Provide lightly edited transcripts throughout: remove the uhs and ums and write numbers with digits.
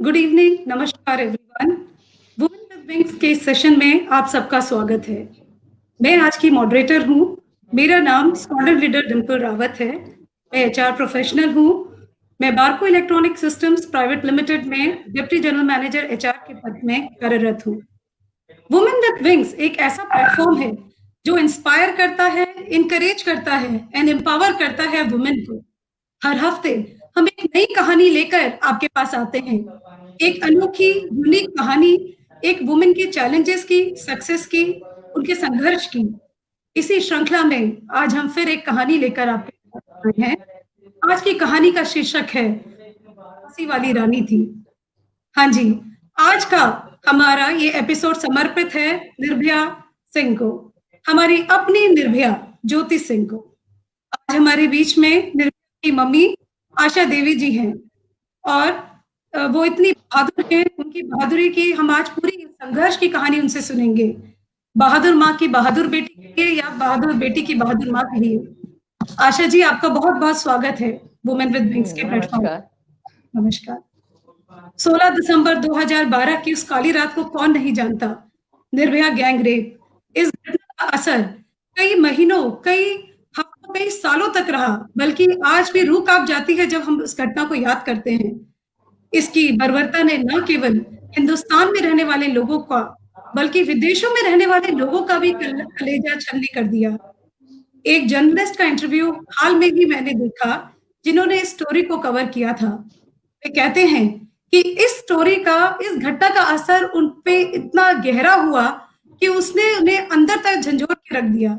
Good evening, नमस्कार everyone. Women with wings के session में आप सबका स्वागत है। मैं आज की मॉडरेटर हूँ। मेरा नाम स्क्वाड्रन लीडर डिम्पल रावत है। मैं एचआर प्रोफेशनल हूँ। मैं बारको इलेक्ट्रॉनिक सिस्टम्स प्राइवेट लिमिटेड में डिप्टी जनरल मैनेजर एचआर के पद में कार्यरत हूँ। वुमेन विद विंग्स एक ऐसा प्लेटफॉर्म है जो इंस्पायर करता है, इनकरेज करता है एंड एम्पावर करता है वुमेन को। हर हफ्ते हम एक नई कहानी लेकर आपके पास आते हैं। एक अनोखी, यूनिक कहानी, एक वुमेन के चैलेंजेस की, सक्सेस की, उनके संघर्ष की। इसी श्रृंखला में आज हम फिर एक कहानी लेकर आपके पास आए हैं। आज की कहानी का शीर्षक है फांसी वाली रानी थी। हाँ जी, आज का हमारा ये एपिसोड समर्पित है निर्भया सिंह को, हमारी अपनी निर्भया ज्योति सिंह को। आज हमारे बीच में निर्भया की मम्मी आशा देवी जी हैं और वो इतनी बहादुर हैं, उनकी बहादुरी की हम आज पूरी संघर्ष की कहानी उनसे सुनेंगे। बहादुर माँ की बहादुर बेटी कहिए या बहादुर बेटी की बहादुर माँ कहिए। आशा जी, आपका बहुत-बहुत स्वागत है वुमेन विद विंग्स के प्लेटफॉर्म। नमस्कार। नमस्कार। 16 दिसंबर 2012 की उस काली रात को कौन नहीं जानता। निर्भया गैंग रेप, इस घटना का असर कई महीनों, कई हफ्तों, कई सालों तक रहा, बल्कि आज भी रूह कांप जाती है जब हम उस घटना को याद करते हैं। इसकी बर्बरता ने न केवल हिंदुस्तान में रहने वाले लोगों का, बल्कि विदेशों में रहने वाले लोगों का भी कलेजा छलनी कर दिया। एक जर्नलिस्ट का इंटरव्यू हाल में ही मैंने देखा, जिन्होंने इस स्टोरी को कवर किया था। वे कहते हैं कि इस स्टोरी का, इस घटना का असर उन पे इतना गहरा हुआ कि उसने उन्हें अंदर तक झंझोड़ के रख दिया।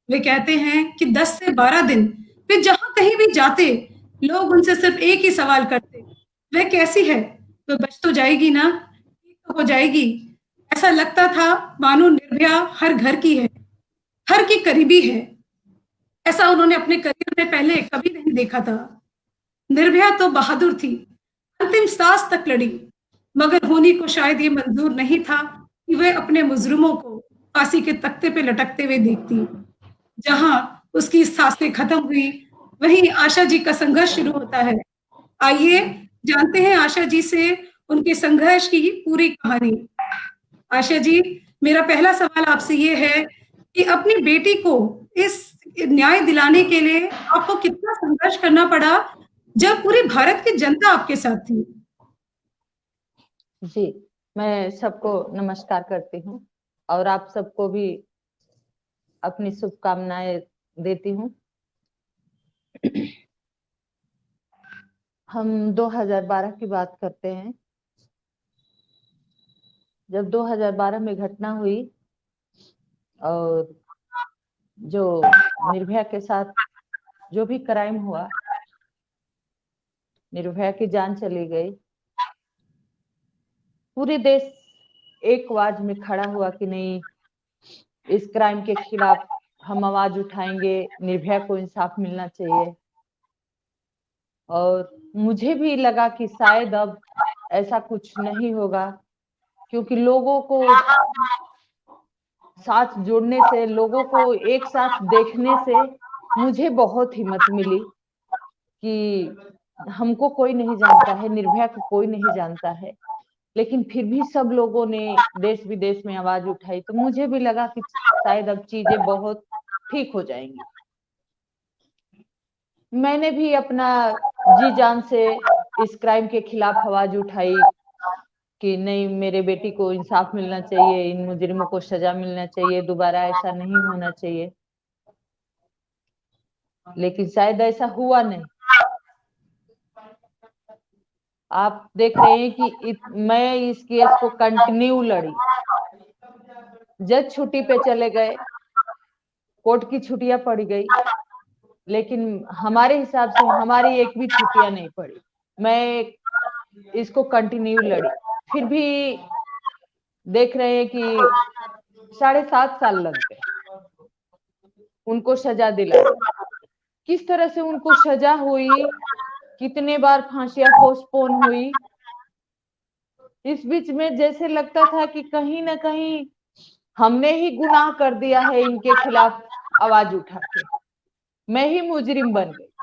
वे कहते हैं कि 10 से 12 दिन वे जहाँ कहीं भी जाते, लोग उनसे सिर्फ एक ही सवाल करते, "वह कैसी है? वह बच तो जाएगी ना? ठीक तो हो जाएगी?" ऐसा लगता था मानो निर्भया हर घर की है, हर की करीबी है। ऐसा उन्होंने अपने करियर में पहले कभी नहीं देखा था। निर्भया तो बहादुर थी, अंतिम सांस तक लड़ी, मगर होनी को शायद ये मंजूर नहीं था कि वह अपने मुजरिमों को फांसी के तख्ते पे लटकते हुए देखती। जहाँ उसकी सांसें खत्म हुई, वहीं आशा जी का संघर्ष शुरू होता है। आइए जानते हैं आशा जी से उनके संघर्ष की पूरी कहानी। आशा जी, मेरा पहला सवाल आपसे ये है कि अपनी बेटी को इस न्याय दिलाने के लिए आपको कितना संघर्ष करना पड़ा, जब पूरे भारत की जनता आपके साथ थी? जी, मैं सबको नमस्कार करती हूँ और आप सबको भी अपनी शुभकामनाएं देती हूँ। हम 2012 की बात करते हैं। जब 2012 में घटना हुई और जो निर्भया के साथ जो भी क्राइम हुआ, निर्भया की जान चली गई, पूरे देश एक आवाज में खड़ा हुआ कि नहीं, इस क्राइम के खिलाफ हम आवाज उठाएंगे, निर्भया को इंसाफ मिलना चाहिए। और मुझे भी लगा कि शायद अब ऐसा कुछ नहीं होगा, क्योंकि लोगों को साथ जोड़ने से, लोगों को एक साथ देखने से मुझे बहुत हिम्मत मिली कि हमको कोई नहीं जानता है, निर्भया को कोई नहीं जानता है, लेकिन फिर भी सब लोगों ने देश विदेश में आवाज उठाई, तो मुझे भी लगा कि शायद अब चीजें बहुत ठीक हो जाएंगी। मैंने भी अपना जी जान से इस क्राइम के खिलाफ आवाज उठाई कि नहीं, मेरे बेटी को इंसाफ मिलना चाहिए, इन मुजरिमों को सजा मिलना चाहिए, दोबारा ऐसा नहीं होना चाहिए। लेकिन शायद ऐसा हुआ नहीं। आप देख रहे हैं कि मैं इस केस को कंटिन्यू लड़ी। जज छुट्टी पे चले गए, कोर्ट की छुट्टियां पड़ गई, लेकिन हमारे हिसाब से हमारी एक भी छुट्टियां नहीं पड़ी। मैं इसको कंटिन्यू लड़ी। फिर भी देख रहे हैं कि 7.5 साल लग गए उनको सजा दिलाने। किस तरह से उनको सजा हुई, कितने बार फांसियां पोस्टपोन हुई, इस बीच में जैसे लगता था कि कहीं ना कहीं हमने ही गुनाह कर दिया है, इनके खिलाफ आवाज उठा के मैं ही मुजरिम बन गई।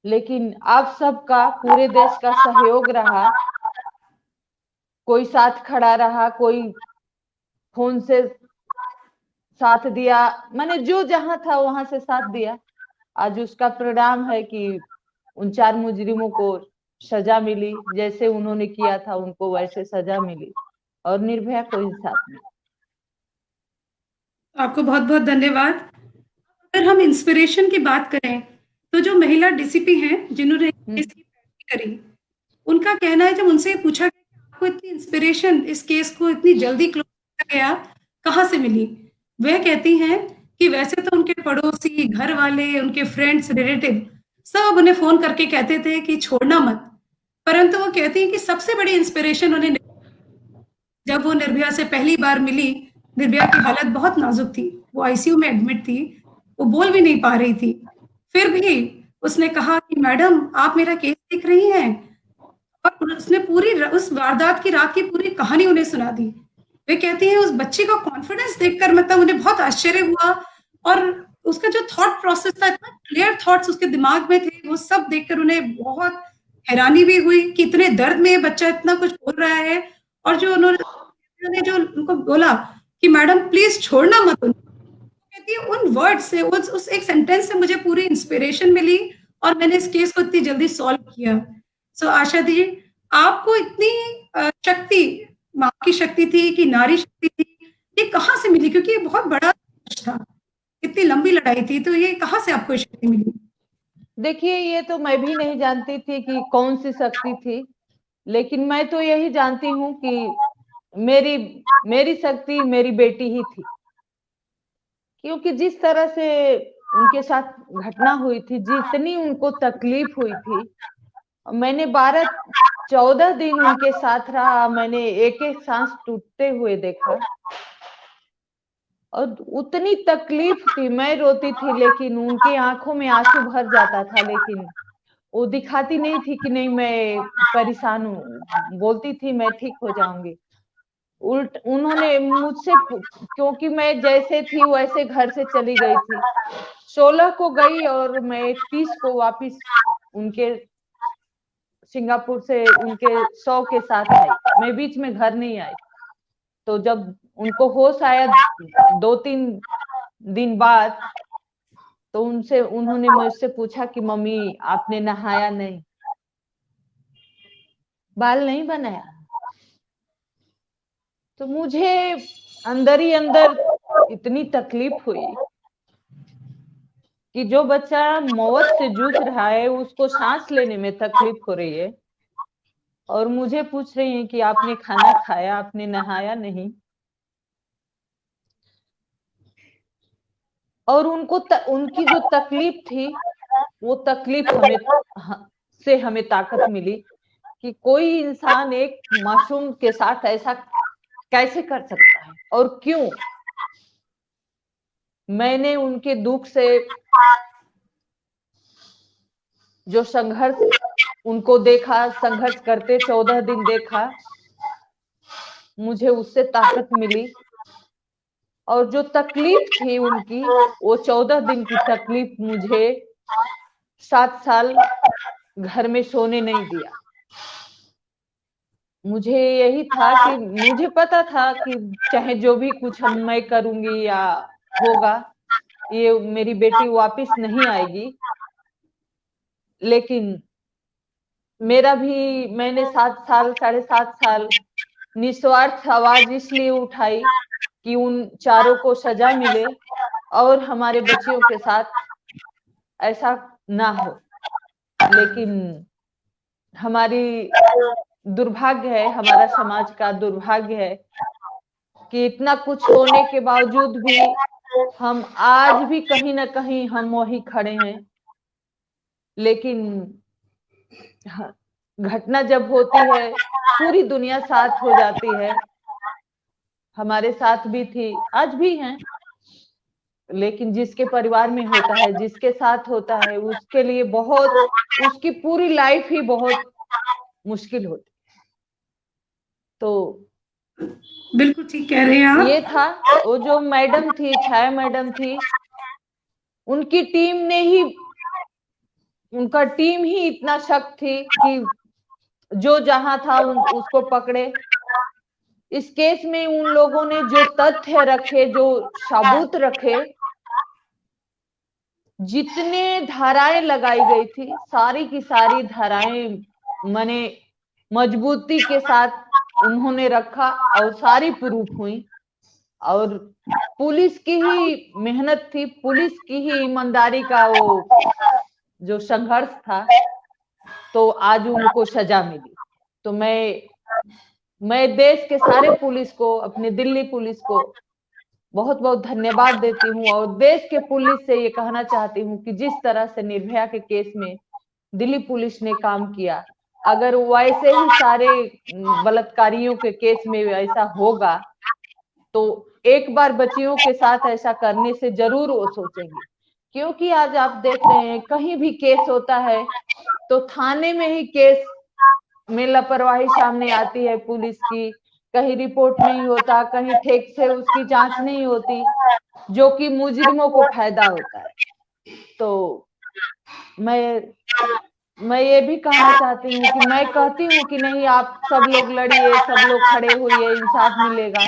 लेकिन आप सबका, पूरे देश का सहयोग रहा। कोई साथ खड़ा रहा, कोई फोन से साथ दिया, मैंने जो जहां था वहां से साथ दिया। आज उसका परिणाम है कि उन 4 मुजरिमों को सजा मिली, जैसे उन्होंने किया था उनको वैसे सजा मिली, और निर्भया को इंसाफ मिला। आपको बहुत-बहुत धन्यवाद। अगर हम इंस्पिरेशन की बात करें, तो जो महिला डीसीपी हैं, जिन्होंने केस की पैरवी करी, उनका कहना है, जब उनसे पूछा गया कि आपको इतनी इंस्पिरेशन इस केस को इतनी जल्दी क्लोज किया गया, कहाँ से मिली? वह कहती हैं कि वैसे तो उनके पड़ोसी, घर वाले, उनके फ्रेंड्स, रिलेटिव सब उन्हें फ़ोन करके कहते थे कि छोड़ना मत। परंतु वो कहती हैं कि सबसे बड़ी इंस्पिरेशन उन्हें जब वो निर्भया से पहली बार मिली, निर्भया की हालत बहुत नाजुक थी, वो आईसीयू में एडमिट थी, वो बोल भी नहीं पा रही थी। फिर भी उसने कहा कि मैडम आप मेरा केस लिख रही हैं, और उसने पूरी उस वारदात की रात की पूरी कहानी उन्हें सुना दी। वे कहती हैं उस बच्ची का कॉन्फिडेंस देखकर मतलब उन्हें बहुत आश्चर्य हुआ, और उसका जो थॉट प्रोसेस था, इतना क्लियर थॉट्स उसके दिमाग में थे, वो सब देखकर उन्हें बहुत हैरानी भी हुई कि इतने दर्द में ये बच्चा इतना कुछ बोल रहा है। और जो उन्होंने जो उनको बोला कि मैडम प्लीज छोड़ना मत उनको, कहती है उन वर्ड से, उस एक सेंटेंस से मुझे पूरी इंस्पिरेशन मिली, और मैंने इस केस को इतनी जल्दी सॉल्व किया। सो आशा दी, आपको इतनी शक्ति, माँ की शक्ति थी कि नारी शक्ति थी, ये कहाँ से मिली? क्योंकि ये बहुत बड़ा था, इतनी लंबी लड़ाई थी, तो ये कहाँ से आपको शक्ति मिली? देखिए, ये तो मैं भी नहीं जानती थी कि कौन सी शक्ति थी, लेकिन मैं तो यही जानती हूँ कि मेरी मेरी शक्ति मेरी बेटी ही थी। क्योंकि जिस तरह से उनके साथ घटना हुई थी, जितनी उनको तकलीफ हुई थी, मैंने 12-14 दिन उनके साथ रहा, मैंने एक एक सांस टूटते हुए देखा, और उतनी तकलीफ थी, मैं रोती थी लेकिन उनकी आंखों में आंसू भर जाता था, लेकिन वो दिखाती नहीं थी कि नहीं मैं परेशान हूँ, बोलती थी मैं ठीक हो जाऊंगी। उल्ट उन्होंने मुझसे, क्योंकि मैं जैसे थी वैसे घर से चली गई थी, 16 को गई और मैं 30 को वापिस उनके सिंगापुर से उनके 100 के साथ आई। मैं बीच में घर नहीं आई। तो जब उनको होश आया 2-3 दिन बाद, तो उन्होंने मुझसे पूछा कि मम्मी आपने नहाया नहीं, बाल नहीं बनाया? तो मुझे अंदर ही अंदर इतनी तकलीफ हुई कि जो बच्चा मौत से जूझ रहा है, उसको सांस लेने में तकलीफ हो रही है, और मुझे पूछ रही हैं कि आपने खाना खाया, आपने नहाया नहीं। और उनकी जो तकलीफ थी, वो तकलीफ से हमें ताकत मिली कि कोई इंसान एक मासूम के साथ ऐसा कैसे कर सकता है और क्यों। मैंने उनके दुख से जो संघर्ष उनको देखा, संघर्ष करते 14 दिन देखा, मुझे उससे ताकत मिली। और जो तकलीफ थी उनकी, वो 14 दिन की तकलीफ मुझे 7 साल घर में सोने नहीं दिया। मुझे यही था कि मुझे पता था कि चाहे जो भी कुछ मैं करूंगी या होगा, ये मेरी बेटी वापस नहीं आएगी। लेकिन मैंने 7 साल, 7.5 साल निस्वार्थ आवाज इसलिए उठाई कि उन चारों को सजा मिले और हमारे बच्चियों के साथ ऐसा ना हो। लेकिन हमारी दुर्भाग्य है, हमारा समाज का दुर्भाग्य है कि इतना कुछ होने के बावजूद भी हम आज भी कहीं ना कहीं हम वही खड़े हैं। लेकिन घटना जब होती है, पूरी दुनिया साथ हो जाती है। हमारे साथ भी थी, आज भी हैं। लेकिन जिसके परिवार में होता है, जिसके साथ होता है, उसके लिए उसकी पूरी लाइफ ही बहुत मुश्किल होती है। तो बिल्कुल ठीक कह रहे हैं आप। ये था, वो जो मैडम थी, छाया मैडम थी, उनकी टीम ने ही उनका टीम ही इतना सख्त थी कि जो जहां था उसको पकड़े। इस केस में उन लोगों ने जो तथ्य रखे, जो सबूत रखे, जितने धाराएं लगाई गई थी, सारी की सारी धाराएं माने मजबूती के साथ उन्होंने रखा और सारी प्रूफ हुई। और पुलिस की ही मेहनत थी, पुलिस की ही ईमानदारी का वो जो संघर्ष था, तो आज उनको सजा मिली। तो मैं देश के सारे पुलिस को, अपने दिल्ली पुलिस को बहुत बहुत धन्यवाद देती हूँ और देश के पुलिस से ये कहना चाहती हूँ कि जिस तरह से निर्भया के केस में दिल्ली पुलिस ने काम किया, अगर वैसे ही सारे बलात्कारियों के केस में ऐसा होगा तो एक बार बच्चियों के साथ ऐसा करने से जरूर वो सोचेंगे। क्योंकि आज आप देख रहे हैं कहीं भी केस होता है तो थाने में ही केस में लापरवाही सामने आती है पुलिस की, कहीं रिपोर्ट नहीं होता, कहीं ठीक से उसकी जांच नहीं होती, जो कि मुजरिमों को फायदा होता है। तो मैं ये भी कहना चाहती हूँ कि मैं कहती हूँ कि नहीं, आप सब लोग लड़िए, सब लोग खड़े होइए, इंसाफ मिलेगा।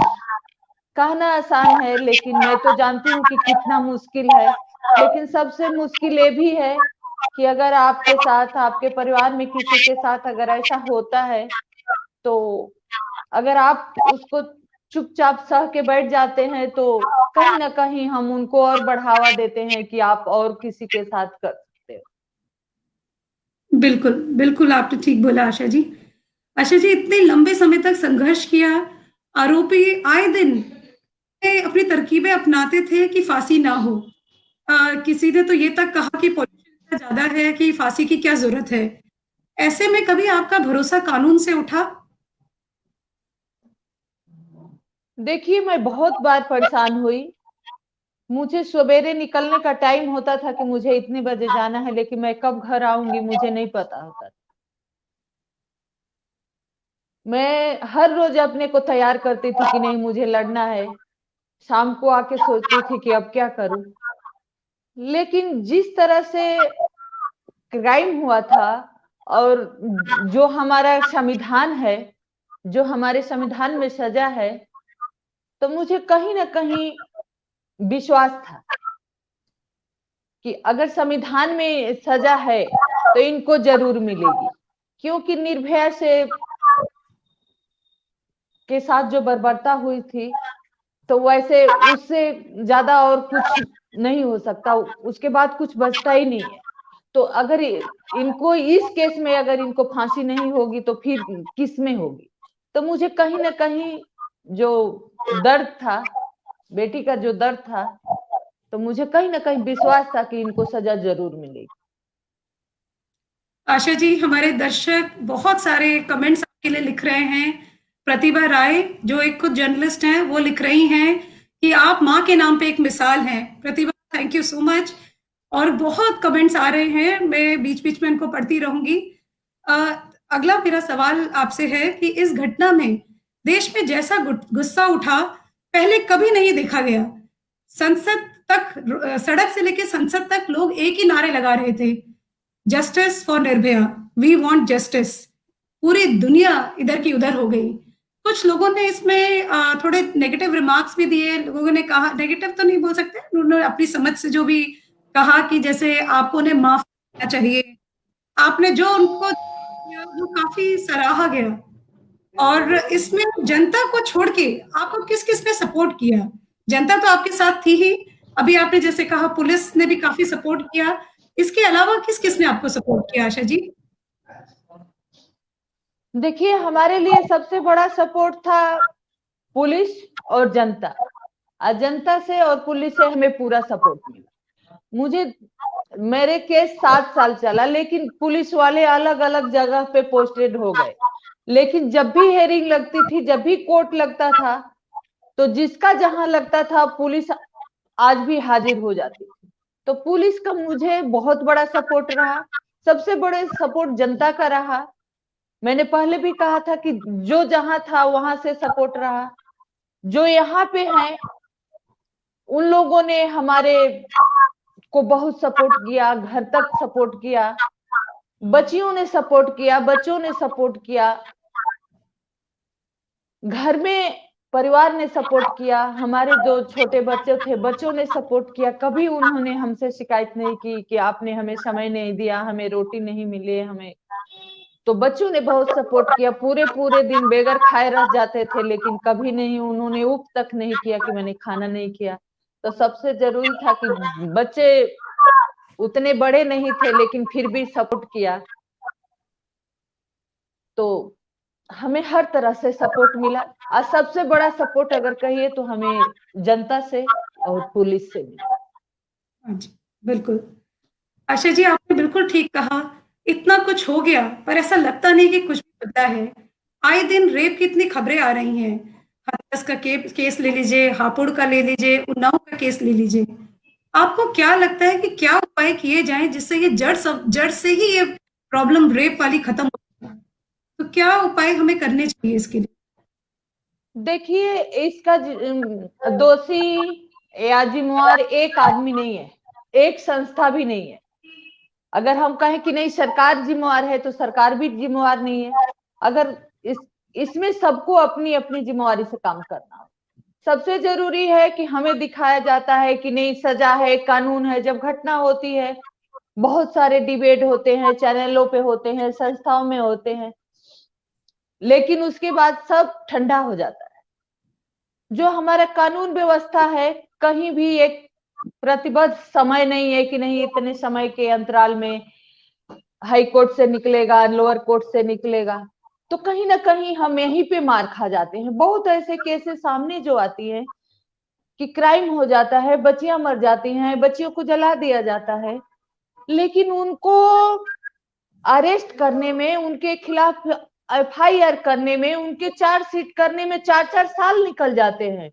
कहना आसान है, लेकिन मैं तो जानती हूँ कि कितना मुश्किल है। लेकिन सबसे मुश्किल ये भी है कि अगर आपके साथ, आपके परिवार में किसी के साथ अगर ऐसा होता है, तो अगर आप उसको चुपचाप सह के बैठ जाते हैं तो कहीं ना कहीं हम उनको और बढ़ावा देते हैं कि आप और किसी के साथ कर सकते हो। बिल्कुल, बिल्कुल आपने ठीक बोला आशा जी। आशा जी, इतने लंबे समय तक संघर्ष किया, आरोपी आए दिन अपनी तरकीबें अपनाते थे कि फांसी ना हो। किसी ने तो ये तक कहा कि पॉल्यूशन इतना ज़्यादा है कि फांसी की क्या ज़रूरत है। ऐसे में कभी आपका भरोसा कानून से उठा? देखिए, मैं बहुत बार परेशान हुई। मुझे सवेरे निकलने का टाइम होता था कि मुझे इतने बजे जाना है, लेकिन मैं कब घर आऊंगी मुझे नहीं पता होता। मैं हर रोज अपने को तैयार करती थी कि नहीं, मुझे लड़ना है। शाम को आके सोचती थी कि अब क्या करूं। लेकिन जिस तरह से क्राइम हुआ था और जो हमारा संविधान है, जो हमारे संविधान में सजा है, तो मुझे कहीं ना कहीं विश्वास था कि अगर संविधान में सजा है तो इनको जरूर मिलेगी। क्योंकि निर्भया से के साथ जो बर्बरता हुई थी, तो वैसे उससे ज्यादा और कुछ नहीं हो सकता, उसके बाद कुछ बचता ही नहीं है। तो अगर इनको इस केस में अगर इनको फांसी नहीं होगी तो फिर किस में होगी। तो मुझे कहीं ना कहीं जो दर्द था, बेटी का जो दर्द था, तो मुझे कहीं ना कहीं विश्वास था कि इनको सजा जरूर मिलेगी। आशा जी, हमारे दर्शक बहुत सारे कमेंट्स आपके लिए लिख रहे हैं। प्रतिभा राय, जो एक खुद जर्नलिस्ट हैं, वो लिख रही हैं कि आप माँ के नाम पे एक मिसाल हैं। प्रतिभा, थैंक यू सो मच। और बहुत कमेंट्स आ रहे हैं, मैं बीच-बीच में इनको पढ़ती रहूँगी। अ, अगला मेरा सवाल आपसे है कि इस घटना में देश में जैसा गुस्सा उठा, पहले कभी नहीं देखा गया। संसद तक सड़क से लेके संसद तक लोग एक ही नारे लगा रहे थे, justice for Nirbhaya, we want justice. पूरी दुनिया इधर की उधर हो गई। कुछ लोगों ने इसमें थोड़े नेगेटिव रिमार्क्स भी दिए। लोगों ने कहा, नेगेटिव तो नहीं बोल सकते, उन्होंने अपनी समझ से जो भी कहा कि जैसे आपको उन्हें माफ करना चाहिए। आपने जो उनको किया वो काफ़ी सराहा गया। और इसमें जनता को छोड़ के आपको किस-किस ने सपोर्ट किया? जनता तो आपके साथ थी ही, अभी आपने जैसे कहा पुलिस ने भी काफ़ी सपोर्ट किया। इसके अलावा किस-किस ने आपको सपोर्ट किया आशा जी? देखिए, हमारे लिए सबसे बड़ा सपोर्ट था पुलिस और जनता। जनता से और पुलिस से हमें पूरा सपोर्ट मिला। मुझे मेरे केस 7 साल चला, लेकिन पुलिस वाले अलग अलग जगह पे पोस्टेड हो गए। लेकिन जब भी हेयरिंग लगती थी, जब भी कोर्ट लगता था, तो जिसका जहां लगता था पुलिस आज भी हाजिर हो जाती थी। तो पुलिस का मुझे बहुत बड़ा सपोर्ट रहा। सबसे बड़े सपोर्ट जनता का रहा। मैंने पहले भी कहा था कि जो जहां था वहां से सपोर्ट रहा। जो यहाँ पे हैं उन लोगों ने हमारे को बहुत सपोर्ट किया, घर तक सपोर्ट किया। बच्चियों ने सपोर्ट किया, बच्चों ने सपोर्ट किया, घर में परिवार ने सपोर्ट किया, हमारे जो छोटे बच्चे थे बच्चों ने सपोर्ट किया। कभी उन्होंने हमसे शिकायत नहीं की कि आपने हमें समय नहीं दिया, हमें रोटी नहीं मिली हमें। तो बच्चों ने बहुत सपोर्ट किया, पूरे पूरे दिन बेगर खाए रह जाते थे, लेकिन कभी नहीं उन्होंने उफ तक नहीं किया कि मैंने खाना नहीं किया। तो सबसे जरूरी था कि बच्चे उतने बड़े नहीं थे लेकिन फिर भी सपोर्ट किया। तो हमें हर तरह से सपोर्ट मिला। और सबसे बड़ा सपोर्ट अगर कहिए तो हमें जनता से और पुलिस से मिला। हाँ जी, बिल्कुल। आशा जी, आपने बिल्कुल ठीक कहा। इतना कुछ हो गया, पर ऐसा लगता नहीं कि कुछ भी बदला है। आए दिन रेप की इतनी खबरें आ रही हैं। हाथरस का केस ले लीजिए, हापुड़ का ले लीजिए, उन्नाव का केस ले लीजिए। आपको क्या लगता है कि क्या उपाय किए जाएँ जिससे ये जड़ से ही ये प्रॉब्लम रेप वाली खत्म हो जाए? तो क्या उपाय हमें करने चाहिए इसके लिए? देखिए, इसका दोषी या जिम्मेवार एक आदमी नहीं है, एक संस्था भी नहीं है। अगर हम कहें कि नहीं सरकार जिम्मेवार है तो सरकार भी जिम्मेवार नहीं है। अगर इसमें सबको अपनी अपनी जिम्मेवारी से काम करना हो। सबसे जरूरी है कि हमें दिखाया जाता है कि नहीं सजा है, कानून है। जब घटना होती है बहुत सारे डिबेट होते हैं, चैनलों पे होते हैं, संस्थाओं में होते हैं, लेकिन उसके बाद सब ठंडा हो जाता है। जो हमारा कानून व्यवस्था है, कहीं भी एक प्रतिबद्ध समय नहीं है कि नहीं इतने समय के अंतराल में हाई कोर्ट से निकलेगा, लोअर कोर्ट से निकलेगा। तो कहीं ना कहीं हम यहीं पे मार खा जाते हैं। बहुत ऐसे केसेस सामने जो आती हैं कि क्राइम हो जाता है, बच्चियां मर जाती हैं, बच्चियों को जला दिया जाता है, लेकिन उनको अरेस्ट करने में, उनके खिलाफ एफआईआर करने में, उनके चार्जशीट करने में 4-4 साल निकल जाते हैं।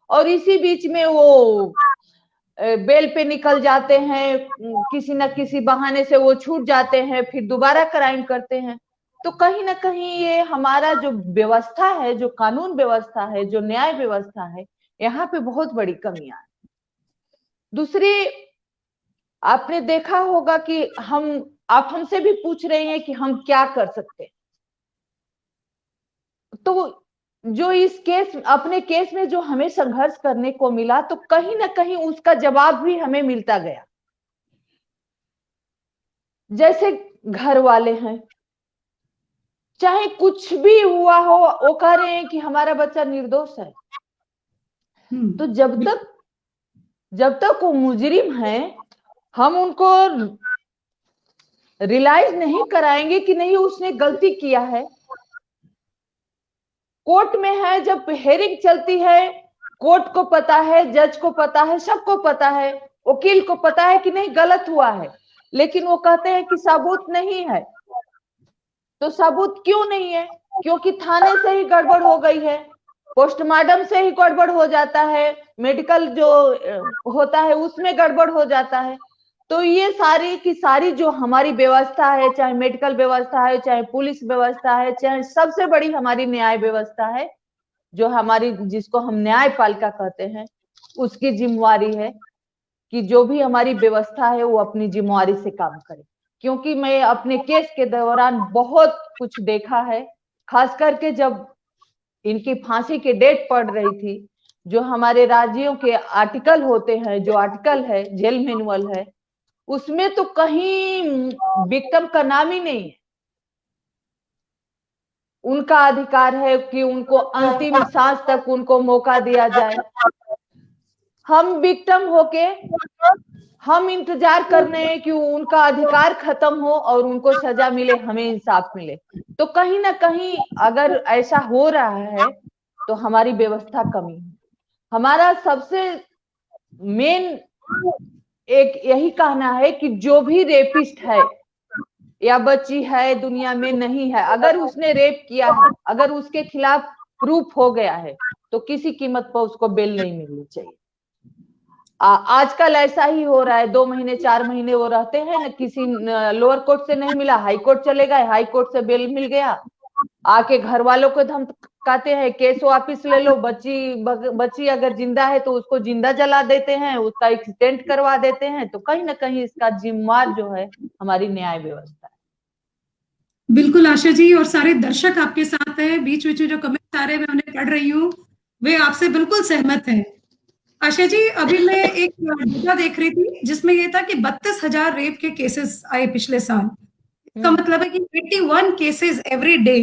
और इसी बीच में वो बेल पे निकल जाते हैं, किसी न किसी बहाने से वो छूट जाते हैं, फिर दोबारा क्राइम करते हैं। तो कहीं ना कहीं ये हमारा जो व्यवस्था है, जो कानून व्यवस्था है, जो न्याय व्यवस्था है, यहाँ पे बहुत बड़ी कमियां है। दूसरी, आपने देखा होगा कि आप हमसे भी पूछ रहे हैं कि हम क्या कर सकते हैं। तो जो इस केस अपने केस में जो हमें संघर्ष करने को मिला, तो कहीं ना कहीं उसका जवाब भी हमें मिलता गया। जैसे घर वाले हैं, चाहे कुछ भी हुआ हो, वो कह रहे हैं कि हमारा बच्चा निर्दोष है। तो जब तक वो मुजरिम है, हम उनको रियलाइज नहीं कराएंगे कि नहीं उसने गलती किया है। कोर्ट में है, जब हेयरिंग चलती है, कोर्ट को पता है, जज को पता है, सबको पता है, वकील को पता है कि नहीं गलत हुआ है, लेकिन वो कहते हैं कि सबूत नहीं है। तो सबूत क्यों नहीं है? क्योंकि थाने से ही गड़बड़ हो गई है, पोस्टमार्टम से ही गड़बड़ हो जाता है, मेडिकल जो होता है उसमें गड़बड़ हो जाता है। तो ये सारी की सारी जो हमारी व्यवस्था है, चाहे मेडिकल व्यवस्था है, चाहे पुलिस व्यवस्था है, चाहे सबसे बड़ी हमारी न्याय व्यवस्था है, जो हमारी जिसको हम न्यायपालिका कहते हैं, उसकी जिम्मेवारी है कि जो भी हमारी व्यवस्था है वो अपनी जिम्मेवारी से काम करे। क्योंकि मैं अपने केस के दौरान बहुत कुछ देखा है, खास करके जब इनकी फांसी की डेट पड़ रही थी, जो हमारे राज्यों के आर्टिकल होते हैं, जो आर्टिकल है जेल मैनुअल है, उसमें तो कहीं विक्टिम का नाम ही नहीं है। उनका अधिकार है कि उनको अंतिम सांस तक उनको मौका दिया जाए। हम विक्टिम होके हम इंतजार कर रहे हैं कि उनका अधिकार खत्म हो और उनको सजा मिले, हमें इंसाफ मिले। तो कहीं ना कहीं अगर ऐसा हो रहा है तो हमारी व्यवस्था कमी है। हमारा सबसे मेन एक यही कहना है कि जो भी रेपिस्ट है या बच्ची है दुनिया में नहीं है, अगर उसने रेप किया है, अगर उसके खिलाफ प्रूफ हो गया है, तो किसी कीमत पर उसको बेल नहीं मिलनी चाहिए। आजकल ऐसा ही हो रहा है, 2 महीने 4 महीने वो रहते हैं न, किसी लोअर कोर्ट से नहीं मिला, हाई कोर्ट चले गए, हाई कोर्ट से बेल मिल गया, आके घर वालों को धमकाते हैं केस वापिस ले लो। बच्ची अगर जिंदा है तो उसको जिंदा जला देते हैं, उसका एक्सीडेंट करवा देते हैं। तो कहीं ना कहीं इसका जिम्मेवार जो है हमारी न्याय व्यवस्था है। बिल्कुल आशा जी, और सारे दर्शक आपके साथ हैं। बीच बीच में जो कमेंट्स आ रहे हैं मैं उन्हें पढ़ रही हूँ, वे आपसे बिल्कुल सहमत हैं। आशा जी, अभी मैं एक डेटा देख रही थी जिसमें ये था कि 32,000 रेप के केसेस आए पिछले साल। इसका हम्म। मतलब है कि 81 cases every day,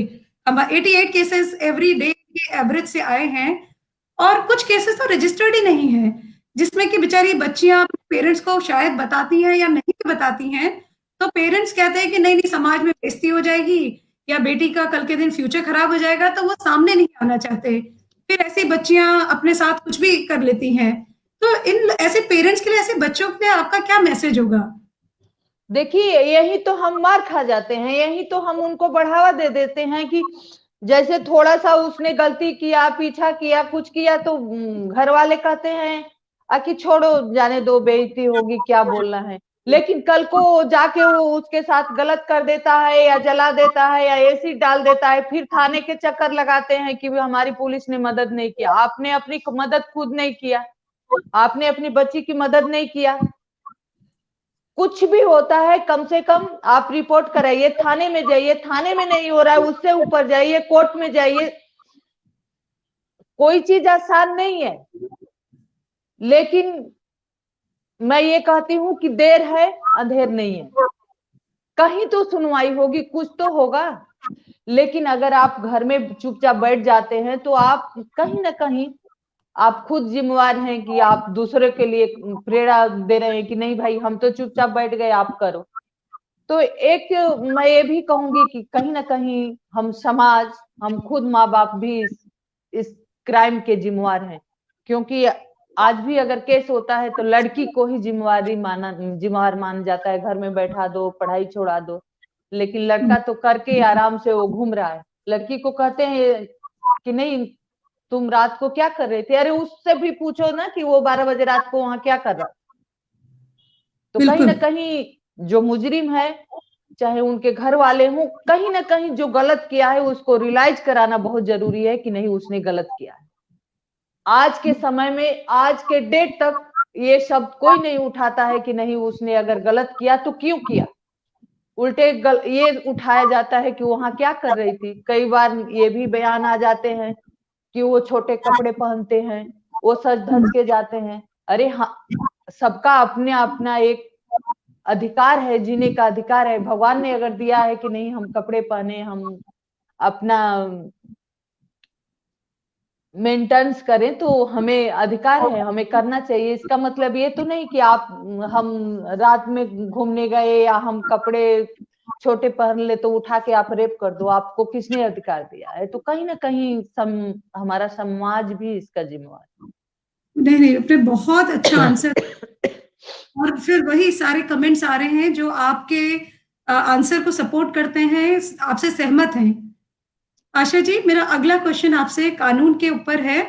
88 cases every day के एवरेज से आए हैं। और कुछ केसेस तो रजिस्टर्ड ही नहीं है, जिसमें कि बेचारी बच्चियां पेरेंट्स को शायद बताती हैं या नहीं भी बताती हैं, तो पेरेंट्स कहते हैं कि नहीं नहीं, समाज में बेइज्जती हो जाएगी या बेटी का कल के दिन फ्यूचर खराब हो जाएगा, तो वो सामने नहीं आना चाहते। फिर ऐसी बच्चियां अपने साथ कुछ भी कर लेती हैं। तो इन ऐसे पेरेंट्स के लिए, ऐसे बच्चों के लिए आपका क्या मैसेज होगा? देखिए, यही तो हम मार खा जाते हैं, यही तो हम उनको बढ़ावा दे देते हैं कि जैसे थोड़ा सा उसने गलती किया, पीछा किया, कुछ किया तो घर वाले कहते हैं कि छोड़ो, जाने दो, बेइज्जती होगी, क्या बोलना है। लेकिन कल को जाके वो उसके साथ गलत कर देता है या जला देता है या एसिड डाल देता है, फिर थाने के चक्कर लगाते हैं कि हमारी पुलिस ने मदद नहीं किया। आपने अपनी मदद खुद नहीं किया, आपने अपनी बच्ची की मदद नहीं किया। कुछ भी होता है कम से कम आप रिपोर्ट कराइए, थाने में जाइए, थाने में नहीं हो रहा है उससे ऊपर जाइए, कोर्ट में जाइए। कोई चीज आसान नहीं है, लेकिन मैं ये कहती हूँ कि देर है अंधेर नहीं है। कहीं तो सुनवाई होगी, कुछ तो होगा। लेकिन अगर आप घर में चुपचाप बैठ जाते हैं तो आप कहीं ना कहीं आप खुद जिम्मेवार हैं कि आप दूसरे के लिए प्रेरणा दे रहे हैं कि नहीं भाई, हम तो चुपचाप बैठ गए, आप करो। तो एक मैं ये भी कहूंगी कि कहीं ना कहीं हम समाज, हम खुद माँ बाप भी इस क्राइम के जिम्मेवार हैं। क्योंकि आज भी अगर केस होता है तो लड़की को ही जिम्मेवार माना जाता है, घर में बैठा दो, पढ़ाई छोड़ा दो। लेकिन लड़का तो करके आराम से वो घूम रहा है। लड़की को कहते हैं कि नहीं, तुम रात को क्या कर रहे थे, अरे उससे भी पूछो ना कि वो 12 बजे रात को वहां क्या कर रहा। तो कहीं ना बिल्कुल। कहीं जो मुजरिम है, चाहे उनके घर वाले हों, कहीं ना कहीं जो गलत किया है उसको रियलाइज कराना बहुत जरूरी है कि नहीं, उसने गलत किया है। आज के समय में, आज के डेट तक ये शब्द कोई नहीं उठाता है कि नहीं, उसने अगर गलत किया तो क्यों किया। उल्टे ये उठाया जाता है कि वहां क्या कर रही थी। कई बार ये भी बयान आ जाते हैं कि वो छोटे कपड़े पहनते हैं, वो सज धज के जाते हैं। अरे हाँ, सबका अपने अपना एक अधिकार है, जीने का अधिकार है। भगवान ने अगर दिया है कि नहीं, हम कपड़े पहने, हम अपना मेंटेनेंस करें, तो हमें अधिकार है, हमें करना चाहिए। इसका मतलब ये तो नहीं कि आप हम रात में घूमने गए या हम कपड़े छोटे पहन ले तो उठा के आप रेप कर दो। आपको किसने अधिकार दिया है? तो कहीं ना कहीं हमारा समाज भी इसका जिम्मेवार नहीं नहीं, आपने बहुत अच्छा आंसर। और फिर वही सारे कमेंट्स आ रहे हैं जो आपके आंसर को सपोर्ट करते हैं, आपसे सहमत हैं। आशा जी, मेरा अगला क्वेश्चन आपसे कानून के ऊपर है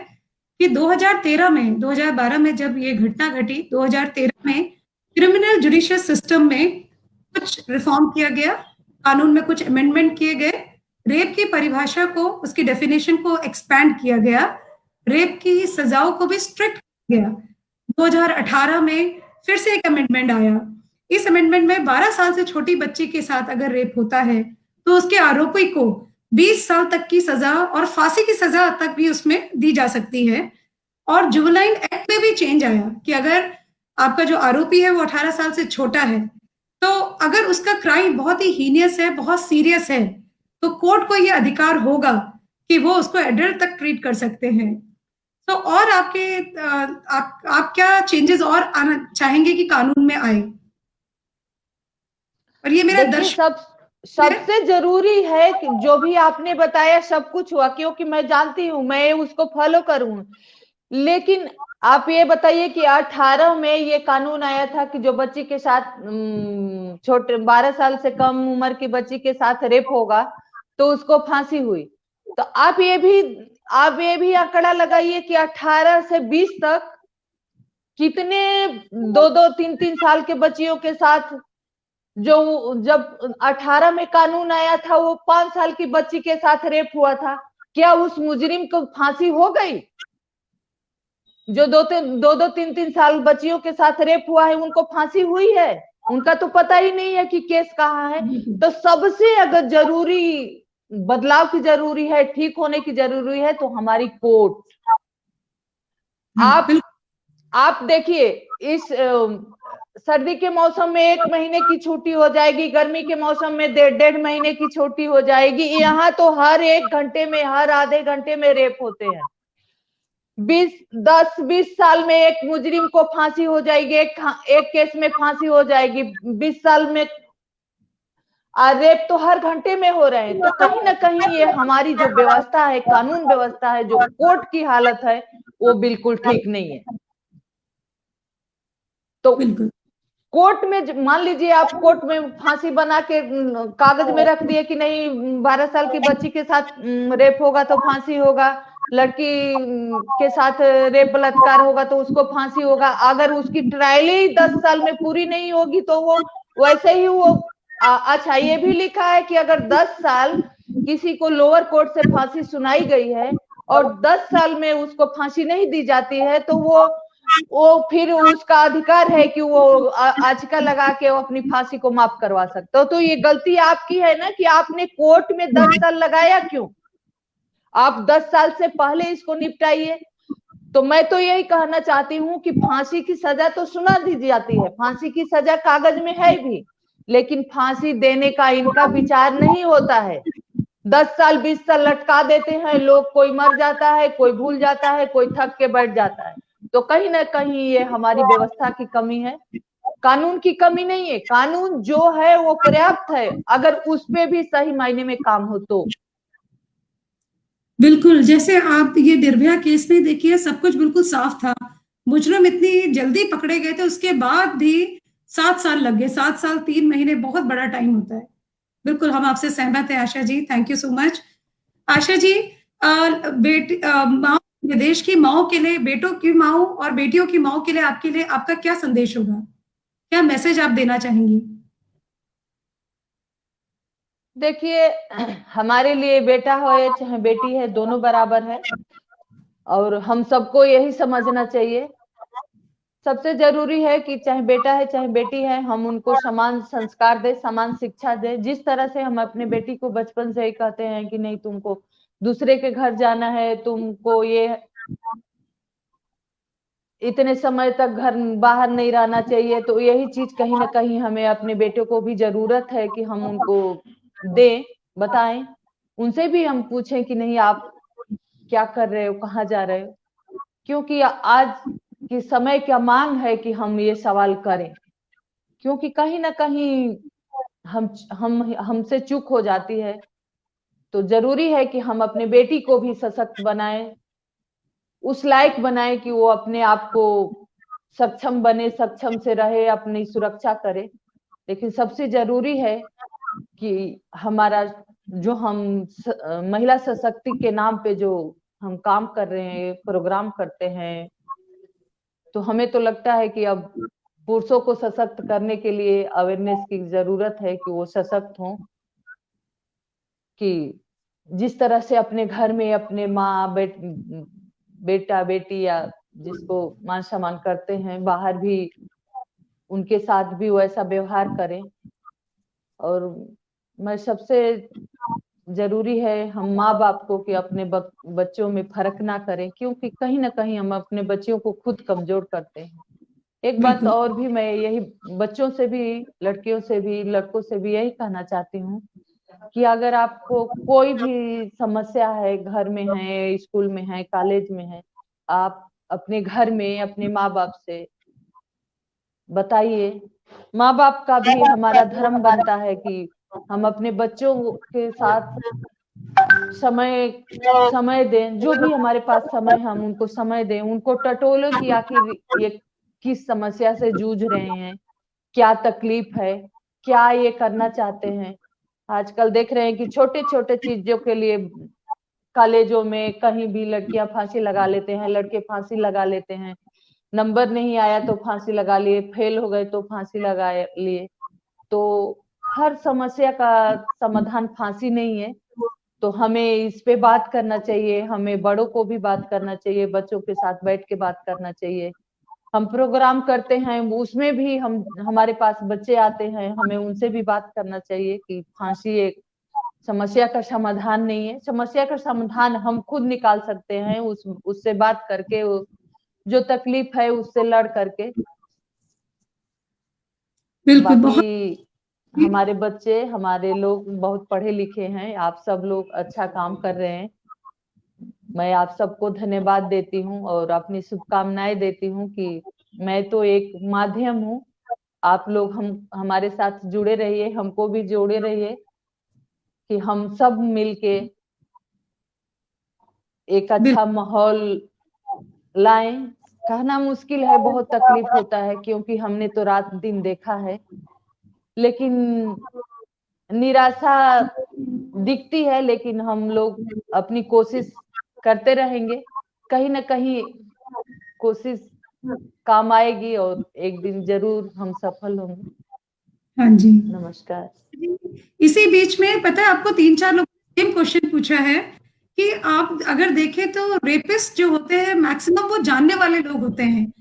कि 2013 में, 2012 में जब ये घटना घटी, 2013 में क्रिमिनल जुडिशियल सिस्टम में कुछ रिफॉर्म किया गया, कानून में कुछ अमेंडमेंट किए गए, रेप की परिभाषा को, उसकी डेफिनेशन को एक्सपैंड किया गया, रेप की सजाओं को भी स्ट्रिक्ट किया गया। 2018 में फिर से एक अमेंडमेंट आया। इस अमेंडमेंट में 12 साल से छोटी बच्ची के साथ अगर रेप होता है तो उसके आरोपी को 20 साल तक की सजा और फांसी की सजा तक भी उसमें दी जा सकती है। और जुवेनाइल एक्ट में भी चेंज आया कि अगर आपका जो आरोपी है वो 18 साल से छोटा है, तो अगर उसका क्राइम बहुत ही हीनियस है, बहुत सीरियस है, तो कोर्ट को ये अधिकार होगा कि वो उसको एडल्ट तक ट्रीट कर सकते हैं। तो और आपके आप क्या चेंजेस और आना चाहेंगे कि कानून में आए? और ये मेरा देखिए, दर्शक है। सबसे जरूरी है कि जो भी आपने बताया सब कुछ हुआ, क्योंकि मैं जानती हूँ, मैं उसको फॉलो करूँ। लेकिन आप ये बताइए कि 18 में ये कानून आया था कि जो बच्ची के साथ छोटे 12 साल से कम उम्र की बच्ची के साथ रेप होगा तो उसको फांसी हुई। तो आप ये भी आंकड़ा लगाइए कि 18 से 20 तक कितने 2-2, 3-3 साल के बच्चियों के साथ, जो जब 18 में कानून आया था वो 5 साल की बच्ची के साथ रेप हुआ था। क्या उस मुजरिम को फांसी हो गई? जो 2-2, 3-3 साल बच्चियों के साथ रेप हुआ है उनको फांसी हुई है? उनका तो पता ही नहीं है कि केस कहाँ है। तो सबसे अगर जरूरी बदलाव की जरूरी है, ठीक होने की जरूरी है, तो हमारी कोर्ट। आप देखिए, इस सर्दी के मौसम में 1 महीने की छुट्टी हो जाएगी, गर्मी के मौसम में 1.5 महीने की छुट्टी हो जाएगी। यहाँ तो हर 1 घंटे में, हर आधे घंटे में रेप होते हैं। 10-20 साल में एक मुजरिम को फांसी हो जाएगी, एक केस में फांसी हो जाएगी। 20 साल में रेप तो हर घंटे में हो रहे हैं। तो कहीं ना कहीं ये हमारी जो व्यवस्था है, कानून व्यवस्था है, जो कोर्ट की हालत है, वो बिल्कुल ठीक नहीं है। तो कोर्ट में मान लीजिए, आप कोर्ट में फांसी बना के कागज में रख दिए कि नहीं, 12 साल की बच्ची के साथ रेप होगा तो फांसी होगा, लड़की के साथ रेप बलात्कार होगा तो उसको फांसी होगा। अगर उसकी ट्रायल ही 10 साल में पूरी नहीं होगी तो वो वैसे ही वो अच्छा, ये भी लिखा है कि अगर 10 साल किसी को लोअर कोर्ट से फांसी सुनाई गई है और 10 साल में उसको फांसी नहीं दी जाती है, तो वो फिर उसका अधिकार है कि वो याचिका लगा के वो अपनी फांसी को माफ करवा सकता हो। तो ये गलती आपकी है ना कि आपने कोर्ट में 10 साल लगाया क्यों? आप 10 साल से पहले इसको निपटाइए। तो मैं तो यही कहना चाहती हूँ कि फांसी की सजा तो सुना दी जाती है, फांसी की सजा कागज में है भी, लेकिन फांसी देने का इनका विचार नहीं होता है। 10 साल 20 साल लटका देते हैं लोग, कोई मर जाता है, कोई भूल जाता है, कोई थक के बैठ जाता है। तो कहीं ना कहीं ये हमारी व्यवस्था की कमी है, कानून की कमी नहीं है। कानून जो है वो पर्याप्त है, अगर उस पे भी सही मायने में काम हो तो। बिल्कुल, जैसे आप ये निर्भया केस में देखिए, सब कुछ बिल्कुल साफ था, मुजरिम इतनी जल्दी पकड़े गए थे, उसके बाद भी 7 साल लग गए। 7 साल 3 महीने बहुत बड़ा टाइम होता है। बिल्कुल, हम आपसे सहमत हैं Asha ji, thank you so much. Asha ji, माँ, विदेश की माओ के लिए, बेटों की माओ और बेटियों की माओ के लिए आपका क्या संदेश होगा? क्या मैसेज आप देना चाहेंगी? देखिए, हमारे लिए बेटा हो या चाहे बेटी है, दोनों बराबर है, और हम सबको यही समझना चाहिए। सबसे जरूरी है कि चाहे बेटा है चाहे बेटी है, हम उनको समान संस्कार दे, समान शिक्षा दे। जिस तरह से हम अपने बेटी को बचपन से ही कहते हैं कि नहीं, तुमको दूसरे के घर जाना है, तुमको ये इतने समय तक घर बाहर नहीं रहना चाहिए, तो यही चीज कहीं ना कहीं हमें अपने बेटों को भी जरूरत है कि हम उनको दें, बताएं। उनसे भी हम पूछें कि नहीं, आप क्या कर रहे हो, कहाँ जा रहे हो, क्योंकि आज की समय क्या मांग है कि हम ये सवाल करें। क्योंकि कहीं ना कहीं हमसे चूक हो जाती है। तो जरूरी है कि हम अपने बेटी को भी सशक्त बनाएं, उस लायक बनाए कि वो अपने आप को सक्षम बने, सक्षम से रहे, अपनी सुरक्षा करे। लेकिन सबसे जरूरी है कि हमारा जो हम महिला सशक्ति के नाम पे जो हम काम कर रहे हैं, प्रोग्राम करते हैं, तो हमें तो लगता है कि अब पुरुषों को सशक्त करने के लिए अवेयरनेस की जरूरत है कि वो सशक्त हों, कि जिस तरह से अपने घर में अपने माँ बेटा बेटी या जिसको मान सम्मान करते हैं, बाहर भी उनके साथ भी वैसा व्यवहार करें। और मैं सबसे जरूरी है हम माँ बाप को कि अपने बच्चों में फर्क ना करें, क्योंकि कहीं ना कहीं हम अपने बच्चों को खुद कमजोर करते हैं। एक बात और भी मैं यही बच्चों से भी, लड़कियों से भी, लड़कों से भी यही कहना चाहती हूँ कि अगर आपको कोई भी समस्या है, घर में है, स्कूल में है, कॉलेज में है, आप अपने घर में अपने माँ बाप से बताइए। माँ बाप का भी हमारा धर्म बनता है कि हम अपने बच्चों के साथ समय समय दें, जो भी हमारे पास समय है हम उनको समय दें, उनको टटोलें कि आखिर ये किस समस्या से जूझ रहे हैं, क्या तकलीफ है, क्या ये करना चाहते हैं। आजकल देख रहे हैं कि छोटे छोटे चीजों के लिए कॉलेजों में कहीं भी लड़कियां फांसी लगा लेते हैं, लड़के फांसी लगा लेते हैं। नंबर नहीं आया तो फांसी लगा लिए, फेल हो गए तो फांसी लगा लिए। तो हर समस्या का समाधान फांसी नहीं है। तो हमें इस पे बात करना चाहिए, हमें बड़ों को भी बात करना चाहिए, बच्चों के साथ बैठ के बात करना चाहिए हम प्रोग्राम करते हैं, उसमें भी हमारे पास बच्चे आते हैं, हमें उनसे भी बात करना चाहिए कि फांसी एक समस्या का समाधान नहीं है। समस्या का समाधान हम खुद निकाल सकते हैं, उससे बात करके, जो तकलीफ है उससे लड़ करके। बिल्कुल, बहुत बाकी हमारे बच्चे, हमारे लोग बहुत पढ़े लिखे हैं, आप सब लोग अच्छा काम कर रहे हैं। मैं आप सबको धन्यवाद देती हूँ और अपनी शुभकामनाएं देती हूँ कि मैं तो एक माध्यम हूँ, आप लोग हमारे साथ जुड़े रहिए, हमको भी जोड़े रहिए कि हम सब मिलके एक अच्छा बिल्कुल, माहौल लाएं। कहना मुश्किल है, बहुत तकलीफ होता है, क्योंकि हमने तो रात दिन देखा है, लेकिन निराशा दिखती है, लेकिन हम लोग अपनी कोशिश करते रहेंगे, कहीं ना कहीं कोशिश काम आएगी और एक दिन जरूर हम सफल होंगे। हाँ जी। नमस्कार। इसी बीच में पता है आपको 3-4 लोगों ने सेम क्वेश्चन पूछा है कि आप अगर देखें तो रेपिस्ट जो होते हैं मैक्सिमम वो जानने वाले लोग होते हैं।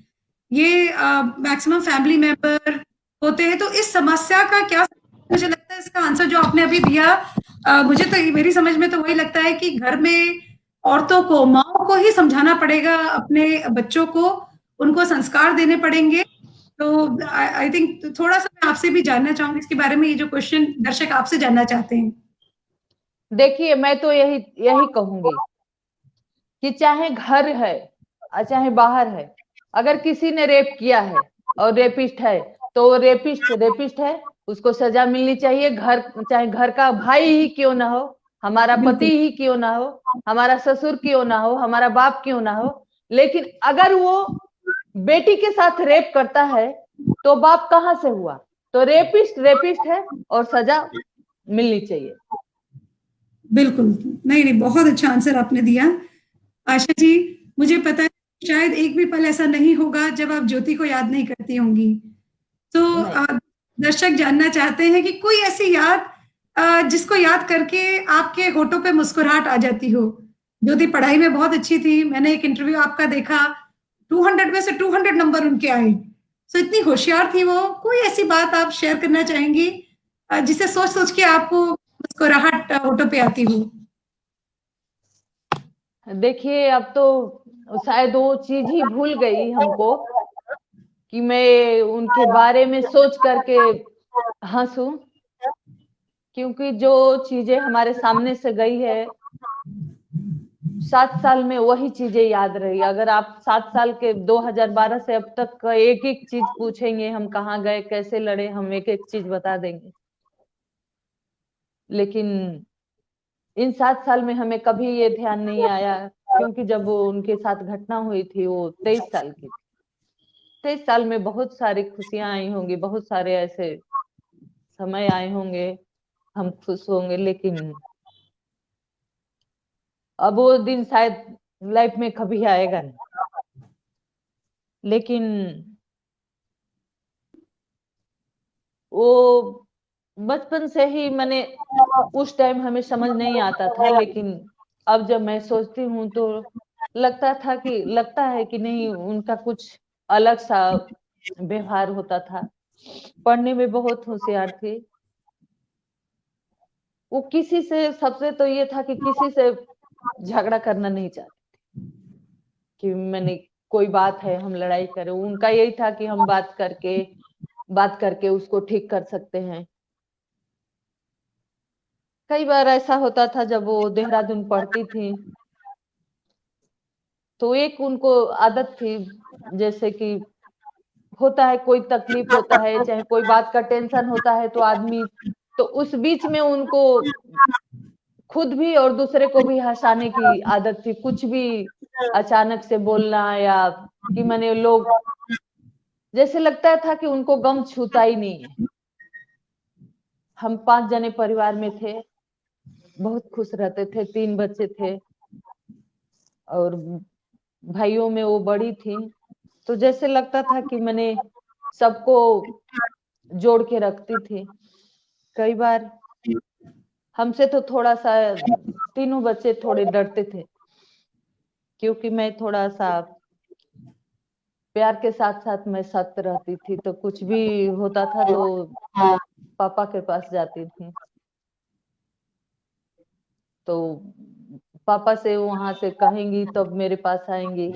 ये मैक्सिमम फैमिली मेंबर होते हैं, तो इस समस्या का क्या, मुझे लगता है इसका आंसर जो आपने अभी दिया, मुझे तो मेरी समझ में तो वही लगता है कि घर में औरतों को, माओ को ही समझाना पड़ेगा अपने बच्चों को, उनको संस्कार देने पड़ेंगे। तो आई थिंक थोड़ा सा मैं आपसे भी जानना चाहूंगी इसके बारे में, ये जो क्वेश्चन दर्शक आपसे जानना चाहते हैं। देखिए, मैं तो यही यही कहूंगी कि चाहे घर है और चाहे बाहर है, अगर किसी ने रेप किया है और रेपिस्ट है, तो वो रेपिस्ट रेपिस्ट है, उसको सजा मिलनी चाहिए। घर, चाहे घर का भाई ही क्यों ना हो, हमारा पति बिल्कुल, ही क्यों ना हो, हमारा ससुर क्यों ना हो, हमारा बाप क्यों ना हो, लेकिन अगर वो बेटी के साथ रेप करता है तो बाप कहाँ से हुआ? तो रेपिस्ट रेपिस्ट है और सजा मिलनी चाहिए। बिल्कुल। नहीं, नहीं, बहुत अच्छा आंसर आपने दिया। आशा जी, मुझे पता है शायद एक भी पल ऐसा नहीं होगा जब आप ज्योति को याद नहीं करती होंगी। तो नहीं, दर्शक जानना चाहते हैं कि कोई ऐसी याद जिसको याद करके आपके होठों पे मुस्कुराहट आ जाती हो। ज्योति पढ़ाई में बहुत अच्छी थी, मैंने एक इंटरव्यू आपका देखा, 200 में से 200 नंबर उनके आए। सो इतनी होशियार थी वो। कोई ऐसी बात आप शेयर करना चाहेंगी जिसे सोच सोच के आपको मुस्कुराहट होठों पे आती हो? देखिए, अब तो शायद वो चीज ही भूल गई हमको कि मैं उनके बारे में सोच करके हंसूं, क्योंकि जो चीजें हमारे सामने से गई है, 7 साल में वही चीजें याद रही। अगर आप 7 साल के 2012 से अब तक का एक एक चीज पूछेंगे, हम कहाँ गए, कैसे लड़े, हम एक एक चीज बता देंगे, लेकिन इन 7 साल में हमें कभी ये ध्यान नहीं आया, क्योंकि जब वो उनके साथ घटना हुई थी, वो 23 साल की थी। 23 साल में बहुत सारी खुशियां आई होंगी, बहुत सारे ऐसे समय आए होंगे, हम खुश होंगे, लेकिन अब वो दिन शायद लाइफ में कभी आएगा नहीं। लेकिन वो बचपन से ही मैंने, उस टाइम हमें समझ नहीं आता था, लेकिन अब जब मैं सोचती हूँ तो लगता है कि नहीं, उनका कुछ अलग सा व्यवहार होता था। पढ़ने में बहुत होशियार थी वो। किसी से, सबसे तो ये था कि किसी से झगड़ा करना नहीं चाहती कि मैंने, कोई बात है हम लड़ाई करें। उनका यही था कि हम बात करके उसको ठीक कर सकते हैं। कई बार ऐसा होता था जब वो देहरादून पढ़ती थी, तो एक उनको आदत थी, जैसे कि होता है, कोई तकलीफ होता है, चाहे कोई बात का टेंशन होता है, तो आदमी, तो उस बीच में उनको खुद भी और दूसरे को भी हंसाने की आदत थी। कुछ भी अचानक से बोलना, या कि मैंने लोग, जैसे लगता था कि उनको गम छूता ही नहीं है। हम 5 जने परिवार में थे, बहुत खुश रहते थे, 3 बच्चे थे और भाइयों में वो बड़ी थी। तो जैसे लगता था कि मैंने सबको जोड़ के रखती थी। कई बार हमसे तो थोड़ा सा, तीनों बच्चे थोड़े डरते थे, क्योंकि मैं थोड़ा सा प्यार के साथ साथ मैं सख्त रहती थी, तो कुछ भी होता था तो पापा के पास जाती थी। तो पापा से वहां से कहेंगी तब मेरे पास आएंगी,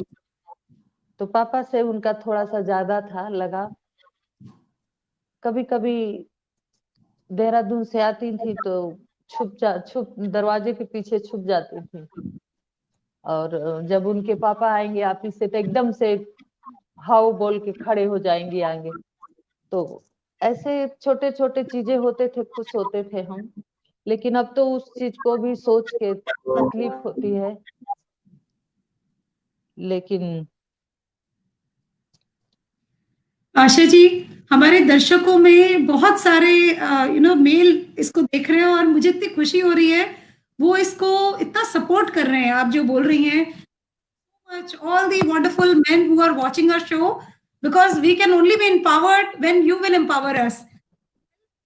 तो पापा से उनका थोड़ा सा ज्यादा था लगा। कभी कभी देहरादून से आती थी तो छुप दरवाजे के पीछे छुप जाती थी, और जब उनके पापा आएंगे ऑफिस से तो एकदम से हाउ बोल के खड़े हो जाएंगे आगे। तो ऐसे छोटे छोटे चीजें होते थे, खुश होते थे हम। लेकिन अब तो उस चीज को भी सोच के तकलीफ होती है। लेकिन आशा जी, हमारे दर्शकों में बहुत सारे मेल इसको देख रहे हैं और मुझे इतनी खुशी हो रही है, वो इसको इतना सपोर्ट कर रहे हैं। आप जो बोल रही हैं, much all the wonderful men who are watching our show, because we can only be empowered when you will empower us,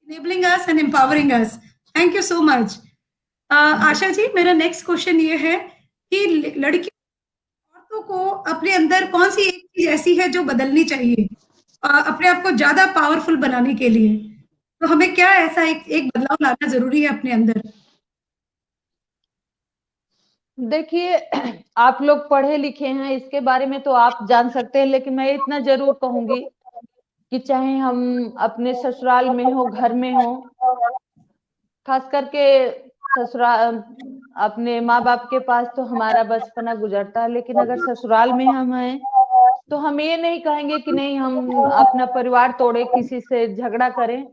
enabling us and empowering us. Thank you so much. Asha ji, मेरा next question ये है कि लड़की औरतों को अपने अंदर कौन सी एक चीज ऐसी है जो बदलनी चाहिए अपने आप को ज्यादा पावरफुल बनाने के लिए? तो हमें क्या ऐसा एक बदलाव लाना जरूरी है अपने अंदर? देखिए, आप लोग पढ़े लिखे हैं, इसके बारे में तो आप जान सकते हैं, लेकिन मैं इतना जरूर कहूंगी कि चाहे हम अपने ससुराल में हो, घर में हो, खास करके ससुराल अपने माँ बाप के पास तो हमारा बचपना गुजरता है, लेकिन अगर ससुराल में हम हैं तो हम ये नहीं कहेंगे कि नहीं हम अपना परिवार तोड़े, किसी से झगड़ा करें।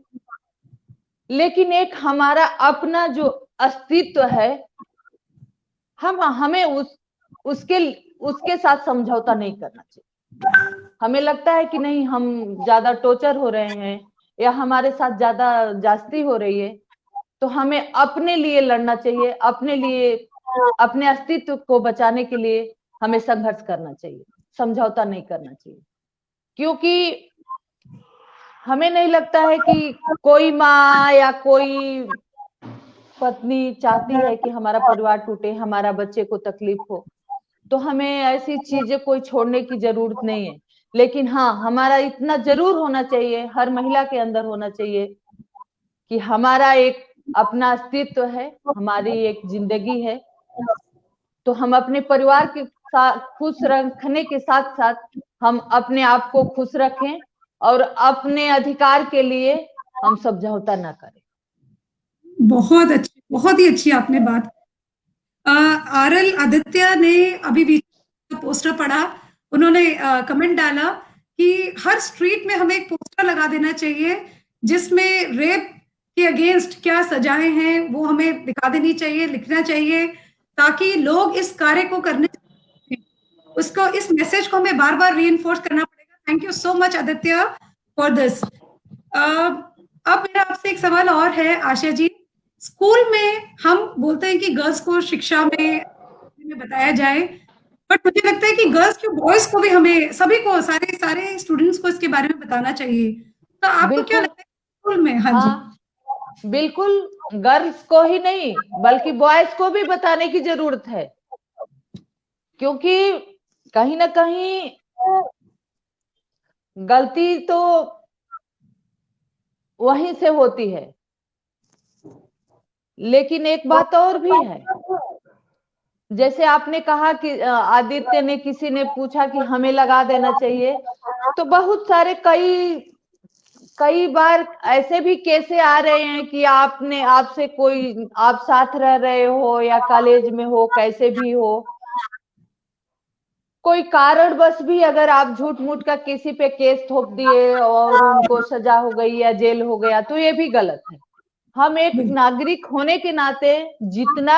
लेकिन एक हमारा अपना जो अस्तित्व है, हमें उसके उसके साथ समझौता नहीं करना चाहिए। हमें लगता है कि नहीं हम ज्यादा टॉर्चर हो रहे हैं या हमारे साथ ज्यादा जास्ती हो रही है, तो हमें अपने लिए लड़ना चाहिए, अपने लिए, अपने अस्तित्व को बचाने के लिए हमें संघर्ष करना चाहिए, समझौता नहीं करना चाहिए। क्योंकि हमें नहीं लगता है कि कोई माँ या कोई पत्नी चाहती है कि हमारा परिवार टूटे, हमारा बच्चे को तकलीफ हो। तो हमें ऐसी चीजें कोई छोड़ने की जरूरत नहीं है। लेकिन हाँ, हमारा इतना जरूर होना चाहिए, हर महिला के अंदर होना चाहिए कि हमारा एक अपना अस्तित्व है, हमारी एक जिंदगी है। तो हम अपने परिवार के साथ खुश रखने के साथ साथ हम अपने आप को खुश रखें और अपने अधिकार के लिए हम समझौता ना करें। बहुत ही अच्छी आपने बात। आरएल आदित्य ने अभी भी पोस्टर पढ़ा, उन्होंने कमेंट डाला कि हर स्ट्रीट में हमें एक पोस्टर लगा देना चाहिए जिसमें रेप के अगेंस्ट क्या सजाएं हैं वो हमें दिखा देनी चाहिए, लिखना चाहिए, ताकि लोग इस कार्य को करने उसको, इस मैसेज को हमें बार बार रीइंफोर्स करना पड़ेगा। Thank you so much Aditya for this. अब मेरा आपसे एक सवाल और है आशा जी। स्कूल में हम बोलते हैं कि गर्ल्स को शिक्षा में बताया जाए, बट मुझे लगता है कि गर्ल्स के बॉयज को भी, हमें सभी को, सारे सारे स्टूडेंट्स को इसके बारे में बताना चाहिए। तो आपको क्या बिल्कुल। लगता है स्कूल में? हाँ जी। हाँ, बिल्कुल। गर्ल्स को ही नहीं बल्कि बॉयज को भी बताने की जरूरत है, क्योंकि कहीं ना कहीं गलती तो वहीं से होती है। लेकिन एक बात और भी है, जैसे आपने कहा कि आदित्य ने, किसी ने पूछा कि हमें लगा देना चाहिए, तो बहुत सारे कई बार ऐसे भी केसे आ रहे हैं कि आपसे कोई, आप साथ रह रहे हो या कॉलेज में हो, कैसे भी हो, कोई कारण बस भी अगर आप झूठ मूठ का किसी पे केस थोप दिए और उनको सजा हो गई या जेल हो गया, तो ये भी गलत है। हम एक नागरिक होने के नाते जितना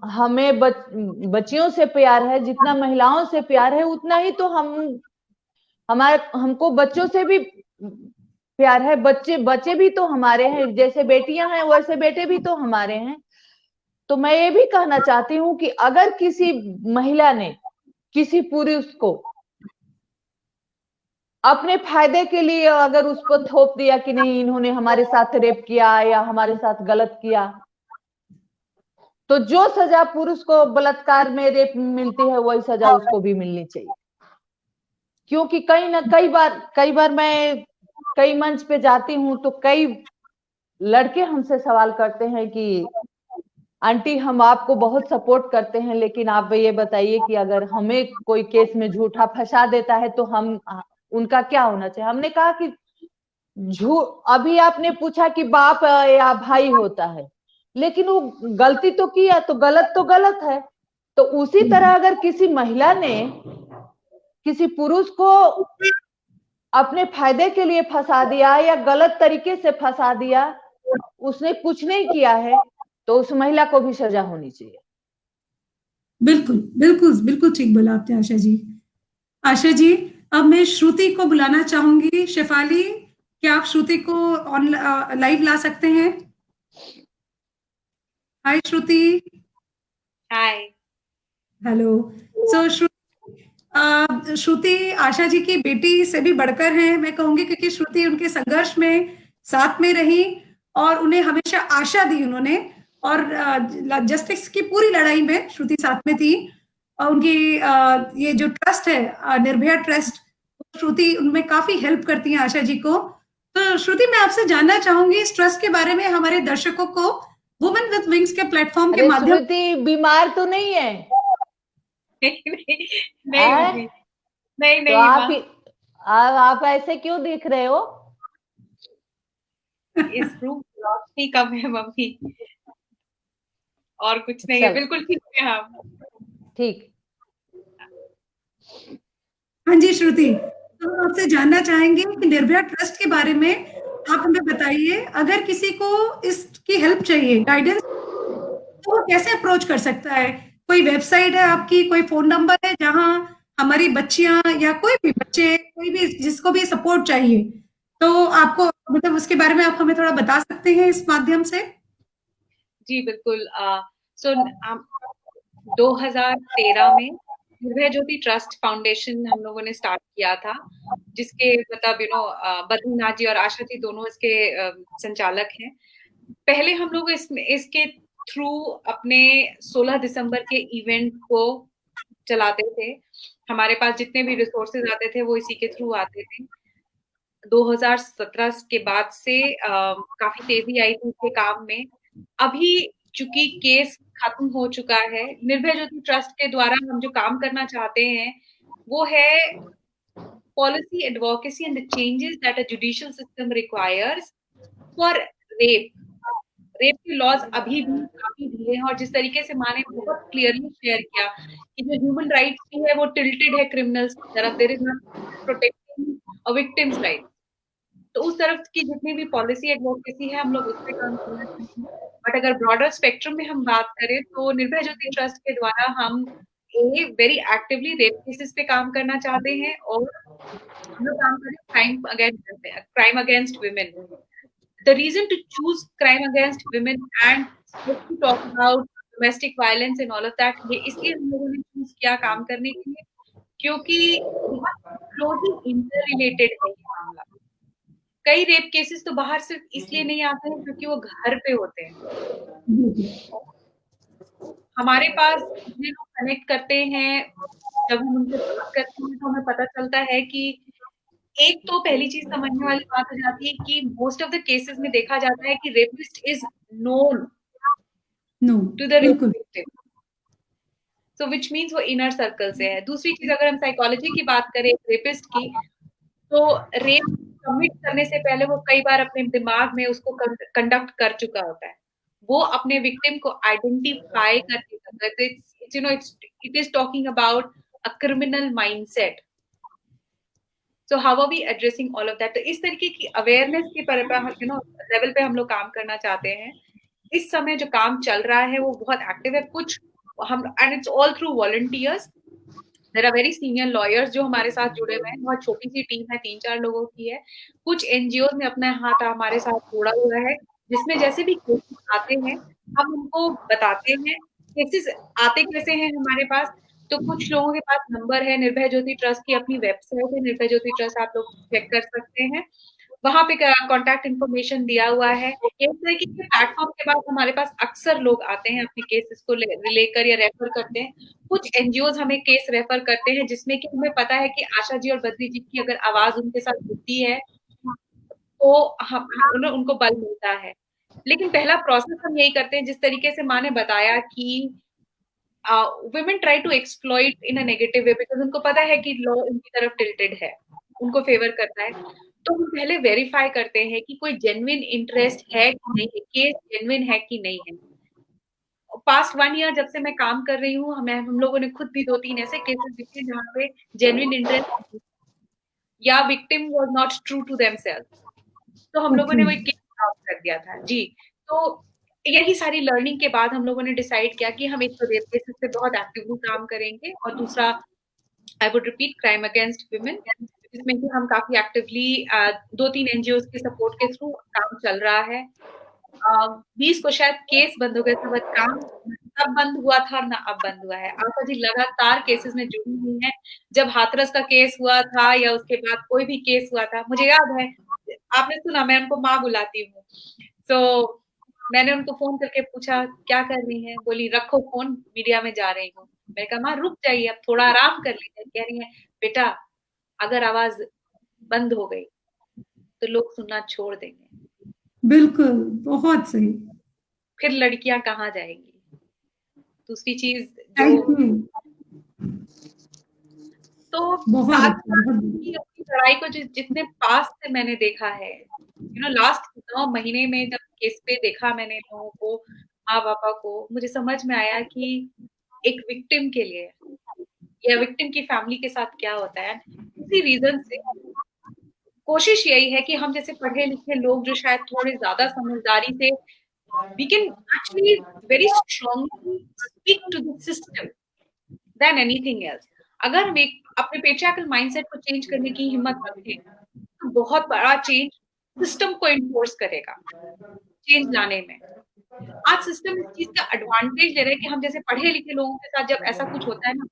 हमें बच्चियों से प्यार है, जितना महिलाओं से प्यार है, उतना ही तो हमको बच्चों से भी प्यार है। बच्चे भी तो हमारे हैं, जैसे बेटियां हैं वैसे बेटे भी तो हमारे हैं। तो मैं ये भी कहना चाहती हूँ कि अगर किसी महिला ने किसी पुरुष को अपने फायदे के लिए अगर उस पर थोप दिया कि नहीं इन्होंने हमारे साथ रेप किया या हमारे साथ गलत किया, तो जो सजा पुरुष को बलात्कार में रेप में मिलती है वही सजा उसको भी मिलनी चाहिए। क्योंकि कई बार मैं कई मंच पे जाती हूँ तो कई लड़के हमसे सवाल करते हैं कि आंटी हम आपको बहुत सपोर्ट करते हैं, लेकिन आप ये बताइए कि अगर हमें कोई केस में झूठा फंसा देता है तो हम उनका क्या होना चाहिए। हमने कहा कि अभी आपने पूछा कि बाप या भाई होता है, लेकिन वो गलती तो किया तो गलत है। तो उसी तरह अगर किसी महिला ने किसी पुरुष को अपने फायदे के लिए फंसा दिया या गलत तरीके से फंसा दिया, उसने कुछ नहीं किया है, तो उस महिला को भी सजा होनी चाहिए। बिल्कुल बिल्कुल बिल्कुल ठीक बोला आपने आशा जी। आशा जी, अब मैं श्रुति को बुलाना चाहूंगी। शेफाली, क्या आप श्रुति को ऑन लाइव ला सकते हैं? हाय श्रुति। हाय। हेलो। सो श्रुति आशा जी की बेटी से भी बढ़कर है, मैं कहूंगी, क्योंकि श्रुति उनके संघर्ष में साथ में रही और उन्हें हमेशा आशा दी उन्होंने। और जस्टिस की पूरी लड़ाई में श्रुति साथ में थी। और उनकी ये जो ट्रस्ट है, निर्भया ट्रस्ट, श्रुति उनमें काफी हेल्प करती है आशा जी को। तो श्रुति, मैं आपसे जानना चाहूंगी इस ट्रस्ट के बारे में, हमारे दर्शकों को वुमेन विद विंग्स के प्लेटफॉर्म के माध्यम। श्रुति बीमार तो नहीं है? नहीं नहीं तो आप ऐसे क्यों दिख रहे हो? इस रूम रोशनी कम है मम्मी, और कुछ नहीं है। बिल्कुल ठीक है हम। ठीक। हाँ जी श्रुति, तो हम आपसे जानना चाहेंगे कि निर्भया ट्रस्ट के बारे में आप हमें बताइए। अगर किसी को इसकी हेल्प चाहिए, गाइडेंस, तो वो कैसे अप्रोच कर सकता है? कोई वेबसाइट है आपकी, कोई फोन नंबर है जहां हमारी बच्चियां या कोई भी बच्चे, कोई भी जिसको भी सपोर्ट चाहिए, तो आपको मतलब उसके बारे में आप हमें थोड़ा बता सकते हैं इस माध्यम से? जी बिल्कुल। 2013 में निर्भया ज्योति ट्रस्ट फाउंडेशन हम लोगों ने स्टार्ट किया था, जिसके मतलब बद्रीनाथ जी और आशा जी दोनों इसके संचालक हैं। पहले हम लोग इसके थ्रू अपने 16 दिसंबर के इवेंट को चलाते थे। हमारे पास जितने भी रिसोर्सेज आते थे वो इसी के थ्रू आते थे। 2017 के बाद से काफी तेजी आई थी इसके काम में। अभी चूंकि केस खत्म हो चुका है, निर्भया ज्योति ट्रस्ट के द्वारा हम जो काम करना चाहते हैं वो है policy advocacy and the changes that a judicial system requires for rape. Rape के लॉज अभी भी काफी ढीले हैं, और जिस तरीके से माँ ने बहुत क्लियरली शेयर किया कि जो ह्यूमन राइट्स भी है वो टिल्टेड है क्रिमिनल्स की तरफ। There is not protecting a victims right. तो उस तरफ की जितनी भी पॉलिसी एडवोकेसी है हम लोग उस पर काम करना चाहते हैं। बट अगर ब्रॉडर स्पेक्ट्रम में हम बात करें तो निर्भया ज्योति ट्रस्ट के द्वारा हम वेरी एक्टिवली रेप केसेस पे काम करना चाहते हैं, और हम लोग काम करें crime against women. The reason to choose crime against women and to talk about domestic violence and all of that, ये इसलिए हम लोगों ने चूज किया काम करने के लिए, क्योंकि बहुत क्लोजली इंटर रिलेटेड है ये मामला। कई रेप केसेस तो बाहर सिर्फ इसलिए नहीं आते हैं क्योंकि वो घर पे होते हैं। हमारे पास जितने लोग कनेक्ट करते हैं, जब हम उनसे बात करते हैं तो हमें पता चलता है कि एक तो पहली चीज समझने वाली बात हो जाती है कि मोस्ट ऑफ द केसेस में देखा जाता है कि rapist is known to the victim, so which means वो इनर सर्कल से है। दूसरी चीज, अगर हम साइकोलॉजी की बात करें रेपिस्ट की, तो रेप कमिट करने से पहले वो कई बार अपने दिमाग में उसको कंडक्ट कर चुका होता है। वो अपने विक्टिम को आइडेंटिफाई करके करता है। It is talking about a criminal mindset. So how are we addressing all of that? तो इस तरीके की अवेयरनेस के लेवल पे हम लोग काम करना चाहते हैं। इस समय जो काम चल रहा है वो बहुत एक्टिव है। कुछ हम and it's all through volunteers. There are very senior lawyers जो हमारे साथ जुड़े हुए हैं। बहुत छोटी सी टीम है, 3-4 लोगों की है। कुछ एनजीओ ने अपना हाथ हमारे साथ जोड़ा हुआ है, जिसमें जैसे भी केसेस आते हैं हम उनको बताते हैं। केसेस आते कैसे हैं हमारे पास, तो कुछ लोगों के पास नंबर है। निर्भया ज्योति ट्रस्ट की अपनी वेबसाइट है, निर्भया ज्योति ट्रस्ट, आप लोग चेक कर सकते हैं। वहां पे कॉन्टैक्ट इन्फॉर्मेशन दिया हुआ है। इस तरह के प्लेटफॉर्म के बाद हमारे पास अक्सर लोग आते हैं अपने केसेस को लेकर या रेफर करते हैं। कुछ एनजीओ हमें केस रेफर करते हैं जिसमें कि हमें पता है कि आशा जी और बद्री जी की अगर आवाज उनके साथ जुड़ती है तो उनको बल मिलता है। लेकिन पहला प्रोसेस हम यही करते हैं, जिस तरीके से माँ ने बताया कि women try to exploit in a negative way because उनको पता है कि लॉ उनकी तरफ टिल्टेड है, उनको फेवर करता है। तो हम पहले वेरीफाई करते हैं कि कोई जेन्युइन इंटरेस्ट है कि नहीं है, केस जेन्युइन है कि नहीं है। पास्ट 1 ईयर जब से मैं काम कर रही हूँ, हम लोगों ने खुद भी 2-3 ऐसे केसेस देखे जहाँ पे जेन्युइन इंटरेस्ट या victim was not true to themselves, तो हम लोगों ने वो केस ड्रॉप कर दिया था। जी, तो यही सारी लर्निंग के बाद हम लोगों ने डिसाइड किया कि हम एक तो रेप केसेस पे बहुत एक्टिवली काम करेंगे और दूसरा I would repeat crime against women, जिसमें कि हम काफी एक्टिवली 2-3 एनजीओ के सपोर्ट के थ्रू काम चल रहा है। 20 को शायद केस बंद हो गए थे, बट काम तब बंद हुआ था और ना अब बंद हुआ है। आशा जी लगातार केसेस में जुड़ी हुई हैं। जब हाथरस का केस हुआ था या उसके बाद कोई भी केस हुआ था, मुझे याद है, आपने सुना मैं उनको माँ बुलाती हूँ, तो मैंने उनको फोन करके पूछा क्या कर रही हैं, बोली रखो फोन, मीडिया में जा रही हूँ। मैंने कहा माँ रुक जाइए, अब थोड़ा आराम कर लीजिए। कह रही है बेटा अगर आवाज बंद हो गई तो लोग सुनना छोड़ देंगे, बिल्कुल, बहुत सही। फिर लड़कियां कहाँ जाएंगी। दूसरी चीज जो थैंक यू। तो बहुत साथ अच्छा, साथ बहुत की अपनी लड़ाई को जितने पास से मैंने देखा है, लास्ट 9 महीने में जब केस पे देखा मैंने लोगों को, माँ पापा को, मुझे समझ में आया कि एक विक्टिम के लिए या विक्टिम की फैमिली के साथ क्या होता है। इसी रीजन से कोशिश यही है कि हम जैसे पढ़े लिखे लोग जो शायद थोड़े ज्यादा समझदारी से we can actually very strongly speak to the system than anything else। अगर हम एक अपने पेट्रियार्कल माइंडसेट को चेंज करने की हिम्मत रखें तो बहुत बड़ा चेंज सिस्टम को इन्फोर्स करेगा चेंज लाने में। आज सिस्टम इस चीज का एडवांटेज ले रहे हैं कि हम जैसे पढ़े लिखे लोगों के साथ जब ऐसा कुछ होता है ना,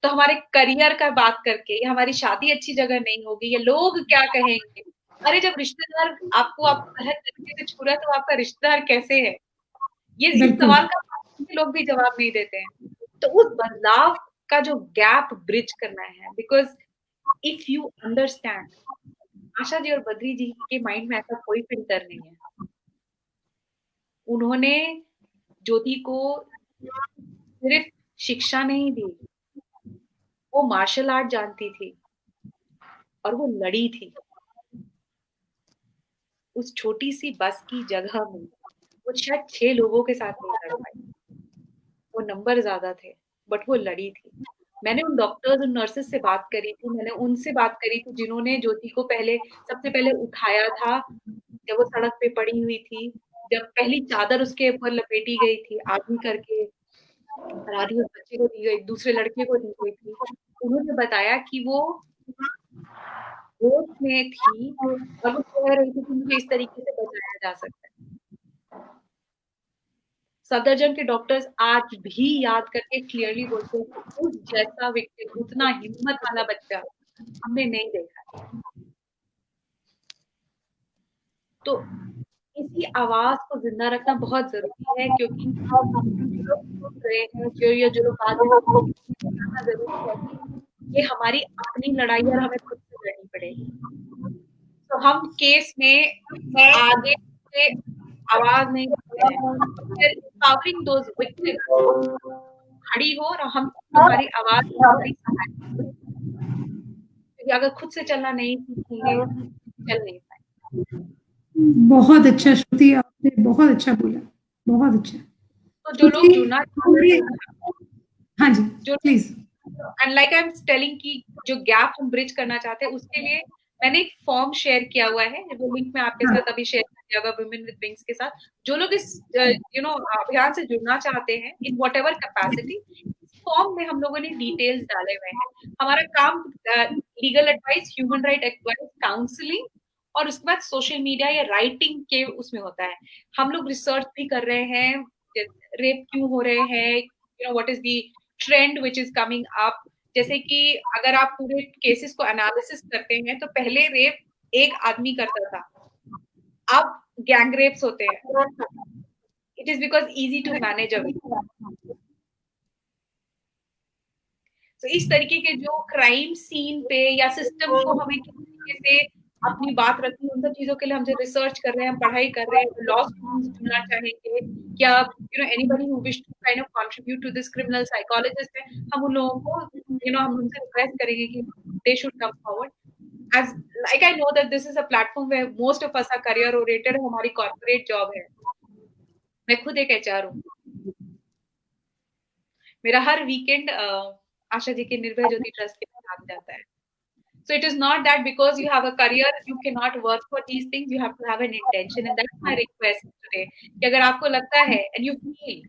तो हमारे करियर का बात करके या हमारी शादी अच्छी जगह नहीं होगी या लोग क्या कहेंगे, अरे जब रिश्तेदार आपको आप गलत तरीके से छू रहा है तो आपका रिश्तेदार कैसे है, ये इस बिल्कुल। सवाल का लोग भी जवाब नहीं देते हैं। तो उस बदलाव का जो गैप ब्रिज करना है, because if you understand, Asha ji और बद्री जी के माइंड में ऐसा कोई फिल्टर नहीं है। उन्होंने ज्योति को सिर्फ शिक्षा नहीं दी, वो मार्शल आर्ट जानती थी और वो लड़ी थी। उस छोटी सी बस की जगह में वो शायद 6 लोगों के साथ नहीं लड़ पाई, वो नंबर ज्यादा थे, बट वो लड़ी थी। मैंने उन डॉक्टर्स और नर्सेस से बात करी थी, मैंने उनसे बात करी थी जिन्होंने ज्योति को सबसे पहले उठाया था जब वो सड़क पे पड़ी हुई थी, जब पहली चादर उसके ऊपर लपेटी गई थी आदमी करके, और आधी उस बच्चे को दी गई, दूसरे लड़के को दी गई थी। उन्होंने बताया कि वो होश में थी और वो कह रही थी कि मुझे इस तरीके से बचाया जा सकता है। सफदरजंग के डॉक्टर्स आज भी याद करके क्लियरली बोलते हैं कि उस जैसा विक्टिम, उतना हिम्मत वाला बच्चा हमने नहीं देखा। तो इसी आवाज को जिंदा रखना बहुत जरूरी है, क्योंकि जो लोग सुन रहे हैं, जो लोग बाद में जानना जरूरी है कि ये हमारी अपनी लड़ाई है और हमें खुद से लड़नी पड़ेगी। तो हम केस में आगे से आवाज नहीं देते हैं, empowering those victims, खड़ी हो और हम तुम्हारी आवाज तुम्हारी सहायता, क्योंकि अगर खुद से चलना नहीं सीखेंगे चल नहीं पाएंगे। बहुत अच्छा श्रुति, आपने बहुत अच्छा बोला, बहुत अच्छा। तो जो लोग जुड़ना चाहते हैं, हाँ जी, जो please. And like I am telling कि जो गैप हम ब्रिज करना चाहते हैं, उसके लिए मैंने एक फॉर्म शेयर किया हुआ है, वो लिंक मैं आपके साथ अभी शेयर कर दिया होगा वुमेन विद विंग्स के साथ। जो लोग इस अभियान से जुड़ना चाहते हैं in what ever capacity, form में हम लोगों ने डिटेल्स डाले हुए हैं। हमारा काम legal advice, human right advice, counselling और उसके बाद सोशल मीडिया या राइटिंग के उसमें होता है। हम लोग रिसर्च भी कर रहे हैं, रेप क्यों हो रहे हैं, what is the trend which is coming up. जैसे कि अगर आप पूरे केसेस को एनालिसिस करते हैं तो पहले रेप एक आदमी करता था, अब गैंग रेप्स होते हैं। It is because easy to manage away. तो इस तरीके के जो क्राइम सीन पे या सिस्टम को हमें किस तरीके से अपनी बात रखनी है, उन सब चीजों के लिए हम जो रिसर्च कर रहे हैं, हम पढ़ाई कर रहे हैं, लॉ स्टूडेंट्स जुड़ना चाहेंगे, क्या anybody who wish to kind of contribute to this criminal psychologist है, हम उन लोगों को हम उनसे रिक्वेस्ट करेंगे कि they should come forward. as like I know that this is a platform where most of us are career oriented, हमारी कॉर्पोरेट जॉब है। मैं खुद एक एचआर हूँ। मेरा हर वीकेंड आशा जी के निर्भय ज्योति ट्रस्ट के साथ जाता है। So it is not that because you have a career you cannot work for these things, you have to have an intention, and that's my request today कि अगर आपको लगता है and you feel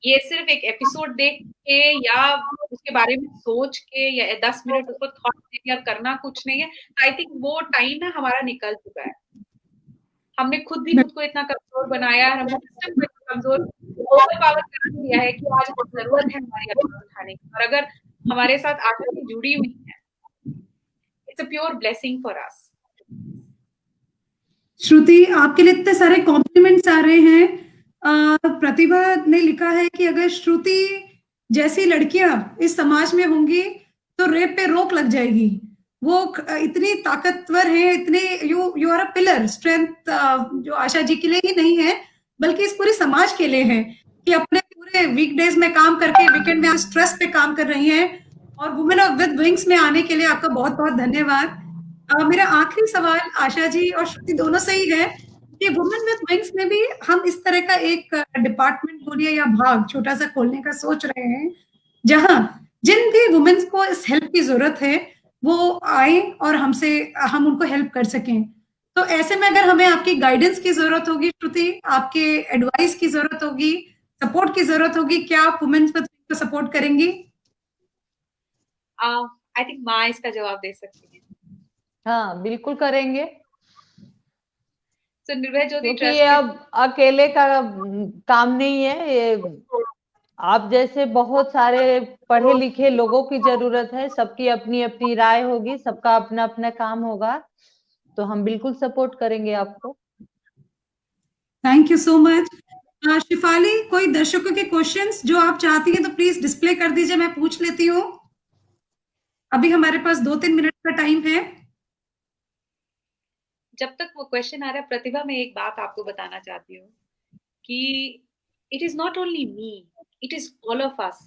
ये सिर्फ एक एपिसोड देख के या उसके बारे में सोच के या 10 मिनट उसको थॉट देके अब करना कुछ नहीं है, आई थिंक वो टाइम है हमारा निकल चुका है। हमने खुद भी खुद को इतना कमजोर बनाया है, हमने सिस्टम को इतना कमजोर ओवर पावर कर दिया है कि आज जरूरत है हमारी आवाज उठाने की। और अगर हमारे साथ आशा जी जुड़ी हुई है, it's a pure blessing for us. Shruti, आपके लिए इतने सारे कॉम्प्लीमेंट्स आ रहे हैं। प्रतिभा ने लिखा है कि अगर श्रुति जैसी लड़कियां इस समाज में होंगी तो रेप पे रोक लग जाएगी। वो इतनी ताकतवर है, इतने you are a pillar strength, जो आशा जी के लिए ही नहीं है बल्कि इस पूरे समाज के लिए है कि अपने पूरे वीकडेज में काम करके वीकेंड में स्ट्रेस पे काम कर रही हैं। और वुमेन ऑफ विद विंग्स में आने के लिए आपका बहुत बहुत धन्यवाद। मेरा आखिरी सवाल आशा जी और श्रुति दोनों से ही है कि वुमेन विद विंग्स में भी हम इस तरह का एक डिपार्टमेंट बोलिए या भाग छोटा सा खोलने का सोच रहे हैं, जहां जिन भी वुमेन्स को इस हेल्प की जरूरत है वो आए और हम उनको हेल्प कर सकें। तो ऐसे में अगर हमें आपकी गाइडेंस की जरूरत होगी श्रुति, आपके एडवाइस की जरूरत होगी, सपोर्ट की जरूरत होगी, क्या आप वुमेन्स विद विंग्स को सपोर्ट करेंगी? आई थिंक माँ इसका जवाब दे सकती है। हाँ, बिल्कुल करेंगे। तो निर्भय ज्योति क्योंकि ट्रस्ट ये अब अकेले का काम नहीं है, ये आप जैसे बहुत सारे पढ़े लिखे लोगों की जरूरत है। सबकी अपनी अपनी राय होगी, सबका अपना अपना काम होगा, तो हम बिल्कुल सपोर्ट करेंगे आपको। Thank you so much. Shifali, कोई दर्शकों के क्वेश्चंस जो आप चाहती हैं तो प्लीज डिस्प्ले कर दीजिए, मैं पूछ लेती हूँ। अभी हमारे पास 2-3 मिनट का टाइम है। जब तक वो क्वेश्चन आ रहा है, प्रतिभा, मैं एक बात आपको बताना चाहती हूँ कि it is not only me, it is all of us.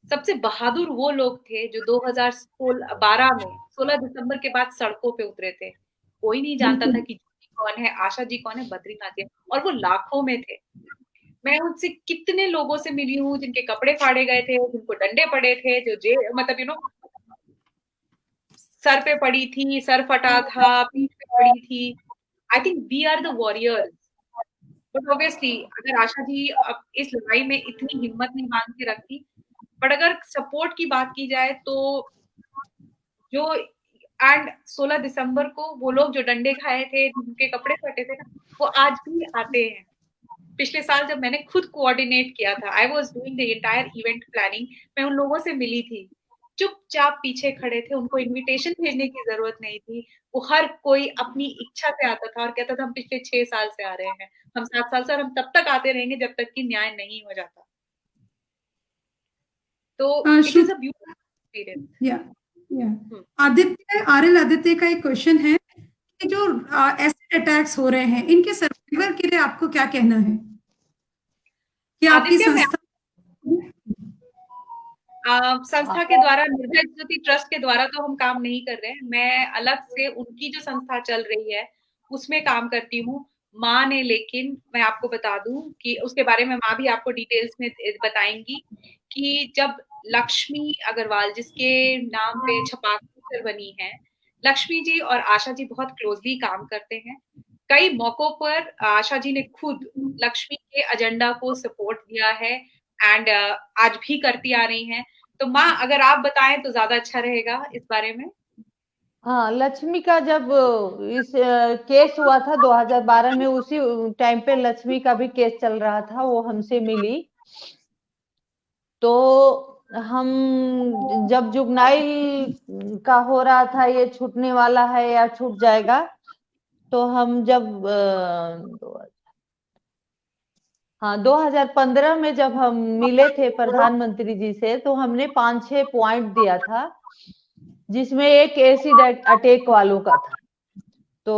सबसे बहादुर वो लोग थे जो 2012 में 16 दिसंबर के बाद सड़कों पे उतरे थे। कोई नहीं जानता था कि ज्योति कौन है, आशा जी कौन है, बद्रीनाथ है, और वो लाखों में थे। मैं उनसे कितने लोगों से मिली हूँ जिनके कपड़े फाड़े गए थे, जिनको डंडे पड़े थे, जो मतलब सर पे पड़ी थी, सर फटा था, पीठ पे पड़ी थी। I think we are the warriors. But obviously अगर आशा जी अब इस लड़ाई में इतनी हिम्मत नहीं बांध के रखती, बट अगर सपोर्ट की बात की जाए तो जो एंड 16 दिसंबर को वो लोग जो डंडे खाए थे, जिनके कपड़े फटे थे ना, वो आज भी आते हैं। पिछले साल जब मैंने खुद कोऑर्डिनेट किया था, I was doing the entire event planning, मैं उन लोगों से मिली थी, चुपचाप पीछे खड़े थे, उनको इनविटेशन भेजने की जरूरत नहीं थी। वो हर कोई अपनी इच्छा से आता था और कहता था हम पिछले 6 साल से आ रहे हैं, हम 7 साल से, और हम तब तक आते रहेंगे जब तक कि न्याय नहीं हो जाता। तो it is a beautiful experience. Aditya, RL Aditya का एक क्वेश्चन है कि जो एसिड अटैक्स हो रहे हैं, इनके सर्वाइवल के लिए आपको क्या कहना है? कि आपकी आदित्य, मैं संस्था संस्था के द्वारा, निर्भय ज्योति ट्रस्ट के द्वारा तो हम काम नहीं कर रहे हैं। मैं अलग से उनकी जो संस्था चल रही है उसमें काम करती हूँ। माँ ने, लेकिन मैं आपको बता दूं कि उसके बारे में माँ भी आपको डिटेल्स में बताएंगी कि जब लक्ष्मी अग्रवाल, जिसके नाम पे छपाक पिक्चर बनी है, लक्ष्मी जी और आशा जी बहुत क्लोजली काम करते हैं। कई मौकों पर आशा जी ने खुद लक्ष्मी के एजेंडा को सपोर्ट दिया है एंड आज भी करती आ रही हैं। तो माँ, अगर आप बताएं तो ज्यादा अच्छा रहेगा इस बारे में। हाँ, लक्ष्मी का जब इस केस हुआ था 2012 में, उसी टाइम पे लक्ष्मी का भी केस चल रहा था, वो हमसे मिली। तो हम जब जुगनाइल का हो रहा था, ये छूटने वाला है या छूट जाएगा, तो हम जब 2015 में जब हम मिले थे प्रधानमंत्री जी से, तो हमने 5-6 पॉइंट दिया था, जिसमें एक एसिड अटैक वालों का था। तो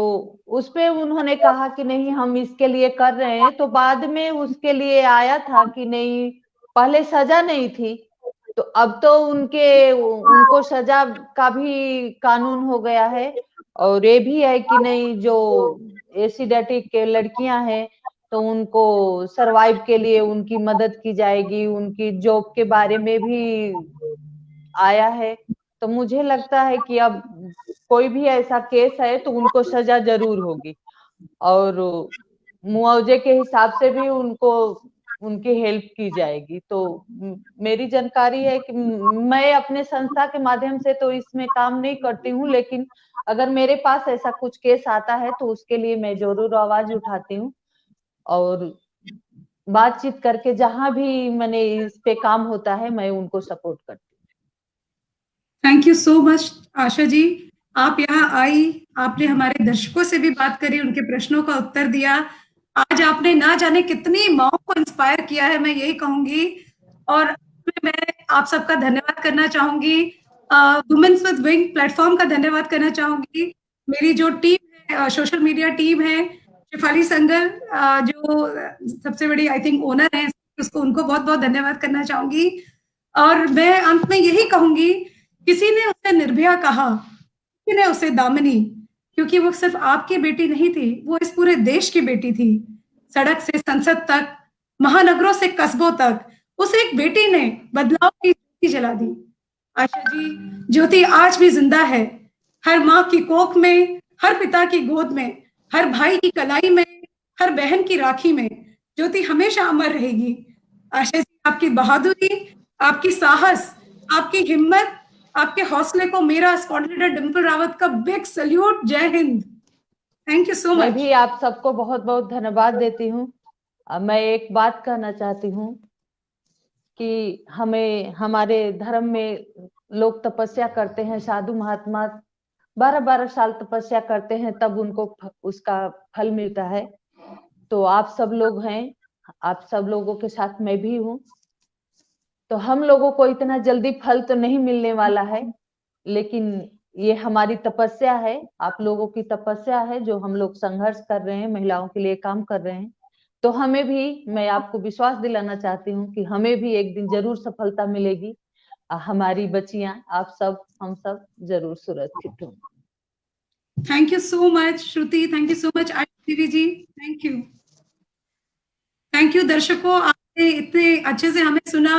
उसपे उन्होंने कहा कि नहीं हम इसके लिए कर रहे हैं। तो बाद में उसके लिए आया था कि नहीं, पहले सजा नहीं थी, तो अब तो उनको सजा का भी कानून हो गया है। और ये भी है कि नहीं, जो एसिड अटैक के लड़कियां हैं तो उनको सरवाइव के लिए उनकी मदद की जाएगी, उनकी जॉब के बारे में भी आया है। तो मुझे लगता है कि अब कोई भी ऐसा केस है तो उनको सजा जरूर होगी, और मुआवजे के हिसाब से भी उनको उनकी हेल्प की जाएगी। तो मेरी जानकारी है कि मैं अपने संस्था के माध्यम से तो इसमें काम नहीं करती हूँ, लेकिन अगर मेरे पास ऐसा कुछ केस आता है तो उसके लिए मैं जरूर आवाज उठाती हूँ, और बातचीत करके जहां भी मैंने इस पे काम होता है मैं उनको सपोर्ट करती हूँ। Thank you so much Asha ji. आप यहाँ आई, आपने हमारे दर्शकों से भी बात करी, उनके प्रश्नों का उत्तर दिया। आज आपने ना जाने कितनी माओ को इंस्पायर किया है, मैं यही कहूंगी। और मैं आप सबका धन्यवाद करना चाहूंगी, वुमेन्स विद विंग प्लेटफॉर्म का धन्यवाद करना चाहूंगी। मेरी जो टीम है, सोशल मीडिया टीम है, शेफाली संगर, जो सबसे बड़ी आई थिंक ओनर है उसको, उनको बहुत बहुत धन्यवाद करना चाहूंगी। और मैं अंत में यही कहूंगी, किसी ने उसे निर्भया कहा, किसी ने उसे दामिनी, क्योंकि वो सिर्फ आपकी बेटी नहीं थी, वो इस पूरे देश की बेटी थी। सड़क से संसद तक, महानगरों से कस्बों तक, उस एक बेटी ने बदलाव की ज्योति जला दी। आशा जी, ज्योति आज भी जिंदा है, हर माँ की कोख में, हर पिता की गोद में, हर भाई की कलाई में, हर बहन की राखी में। ज्योति हमेशा अमर रहेगी। आशा जी, आपकी बहादुरी, आपकी साहस, आपकी हिम्मत, आपके हौसले को मेरा स्क्वाड्रन लीडर डिंपल रावत का बिग सल्यूट। जय हिंद। थैंक यू सो मैं मच। भी आप सबको बहुत बहुत धन्यवाद देती हूँ। मैं एक बात कहना चाहती हूँ कि हमें, हमारे धर्म में लोग तपस्या करते हैं, साधु महात्मा 12-12 साल तपस्या करते हैं, तब उनको उसका फल मिलता है। तो आप सब लोग हैं, आप सब लोगों के साथ मैं भी हूँ। तो हम लोगों को इतना जल्दी फल तो नहीं मिलने वाला है, लेकिन ये हमारी तपस्या है, आप लोगों की तपस्या है, जो हम लोग संघर्ष कर रहे हैं, महिलाओं के लिए काम कर रहे हैं। तो हमें भी, मैं आपको विश्वास दिलाना चाहती हूँ कि हमें भी एक दिन जरूर सफलता मिलेगी। हमारी बच्चियां, आप सब, हम सब जरूर सुरक्षित होंगे। Thank you so much Shruti, thank you so much ITV ji, thank you. Thank you दर्शकों, आपने इतने अच्छे से हमें सुना,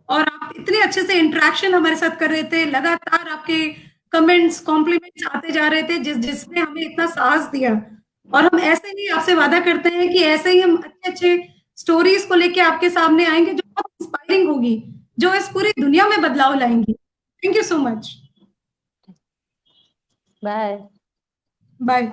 और आप इतने अच्छे से इंटरेक्शन हमारे साथ कर रहे थे। लगातार आपके कमेंट्स, कॉम्प्लीमेंट्स आते जा रहे थे, जिसने हमें इतना साहस दिया। और हम ऐसे ही आपसे वादा करते हैं कि ऐसे ही हम अच्छे अच्छे स्टोरीज को लेके आपके सामने आएंगे, जो बहुत इंस्पायरिंग होगी, जो इस पूरी दुनिया में बदलाव लाएंगी। Thank you so much. Bye. Bye.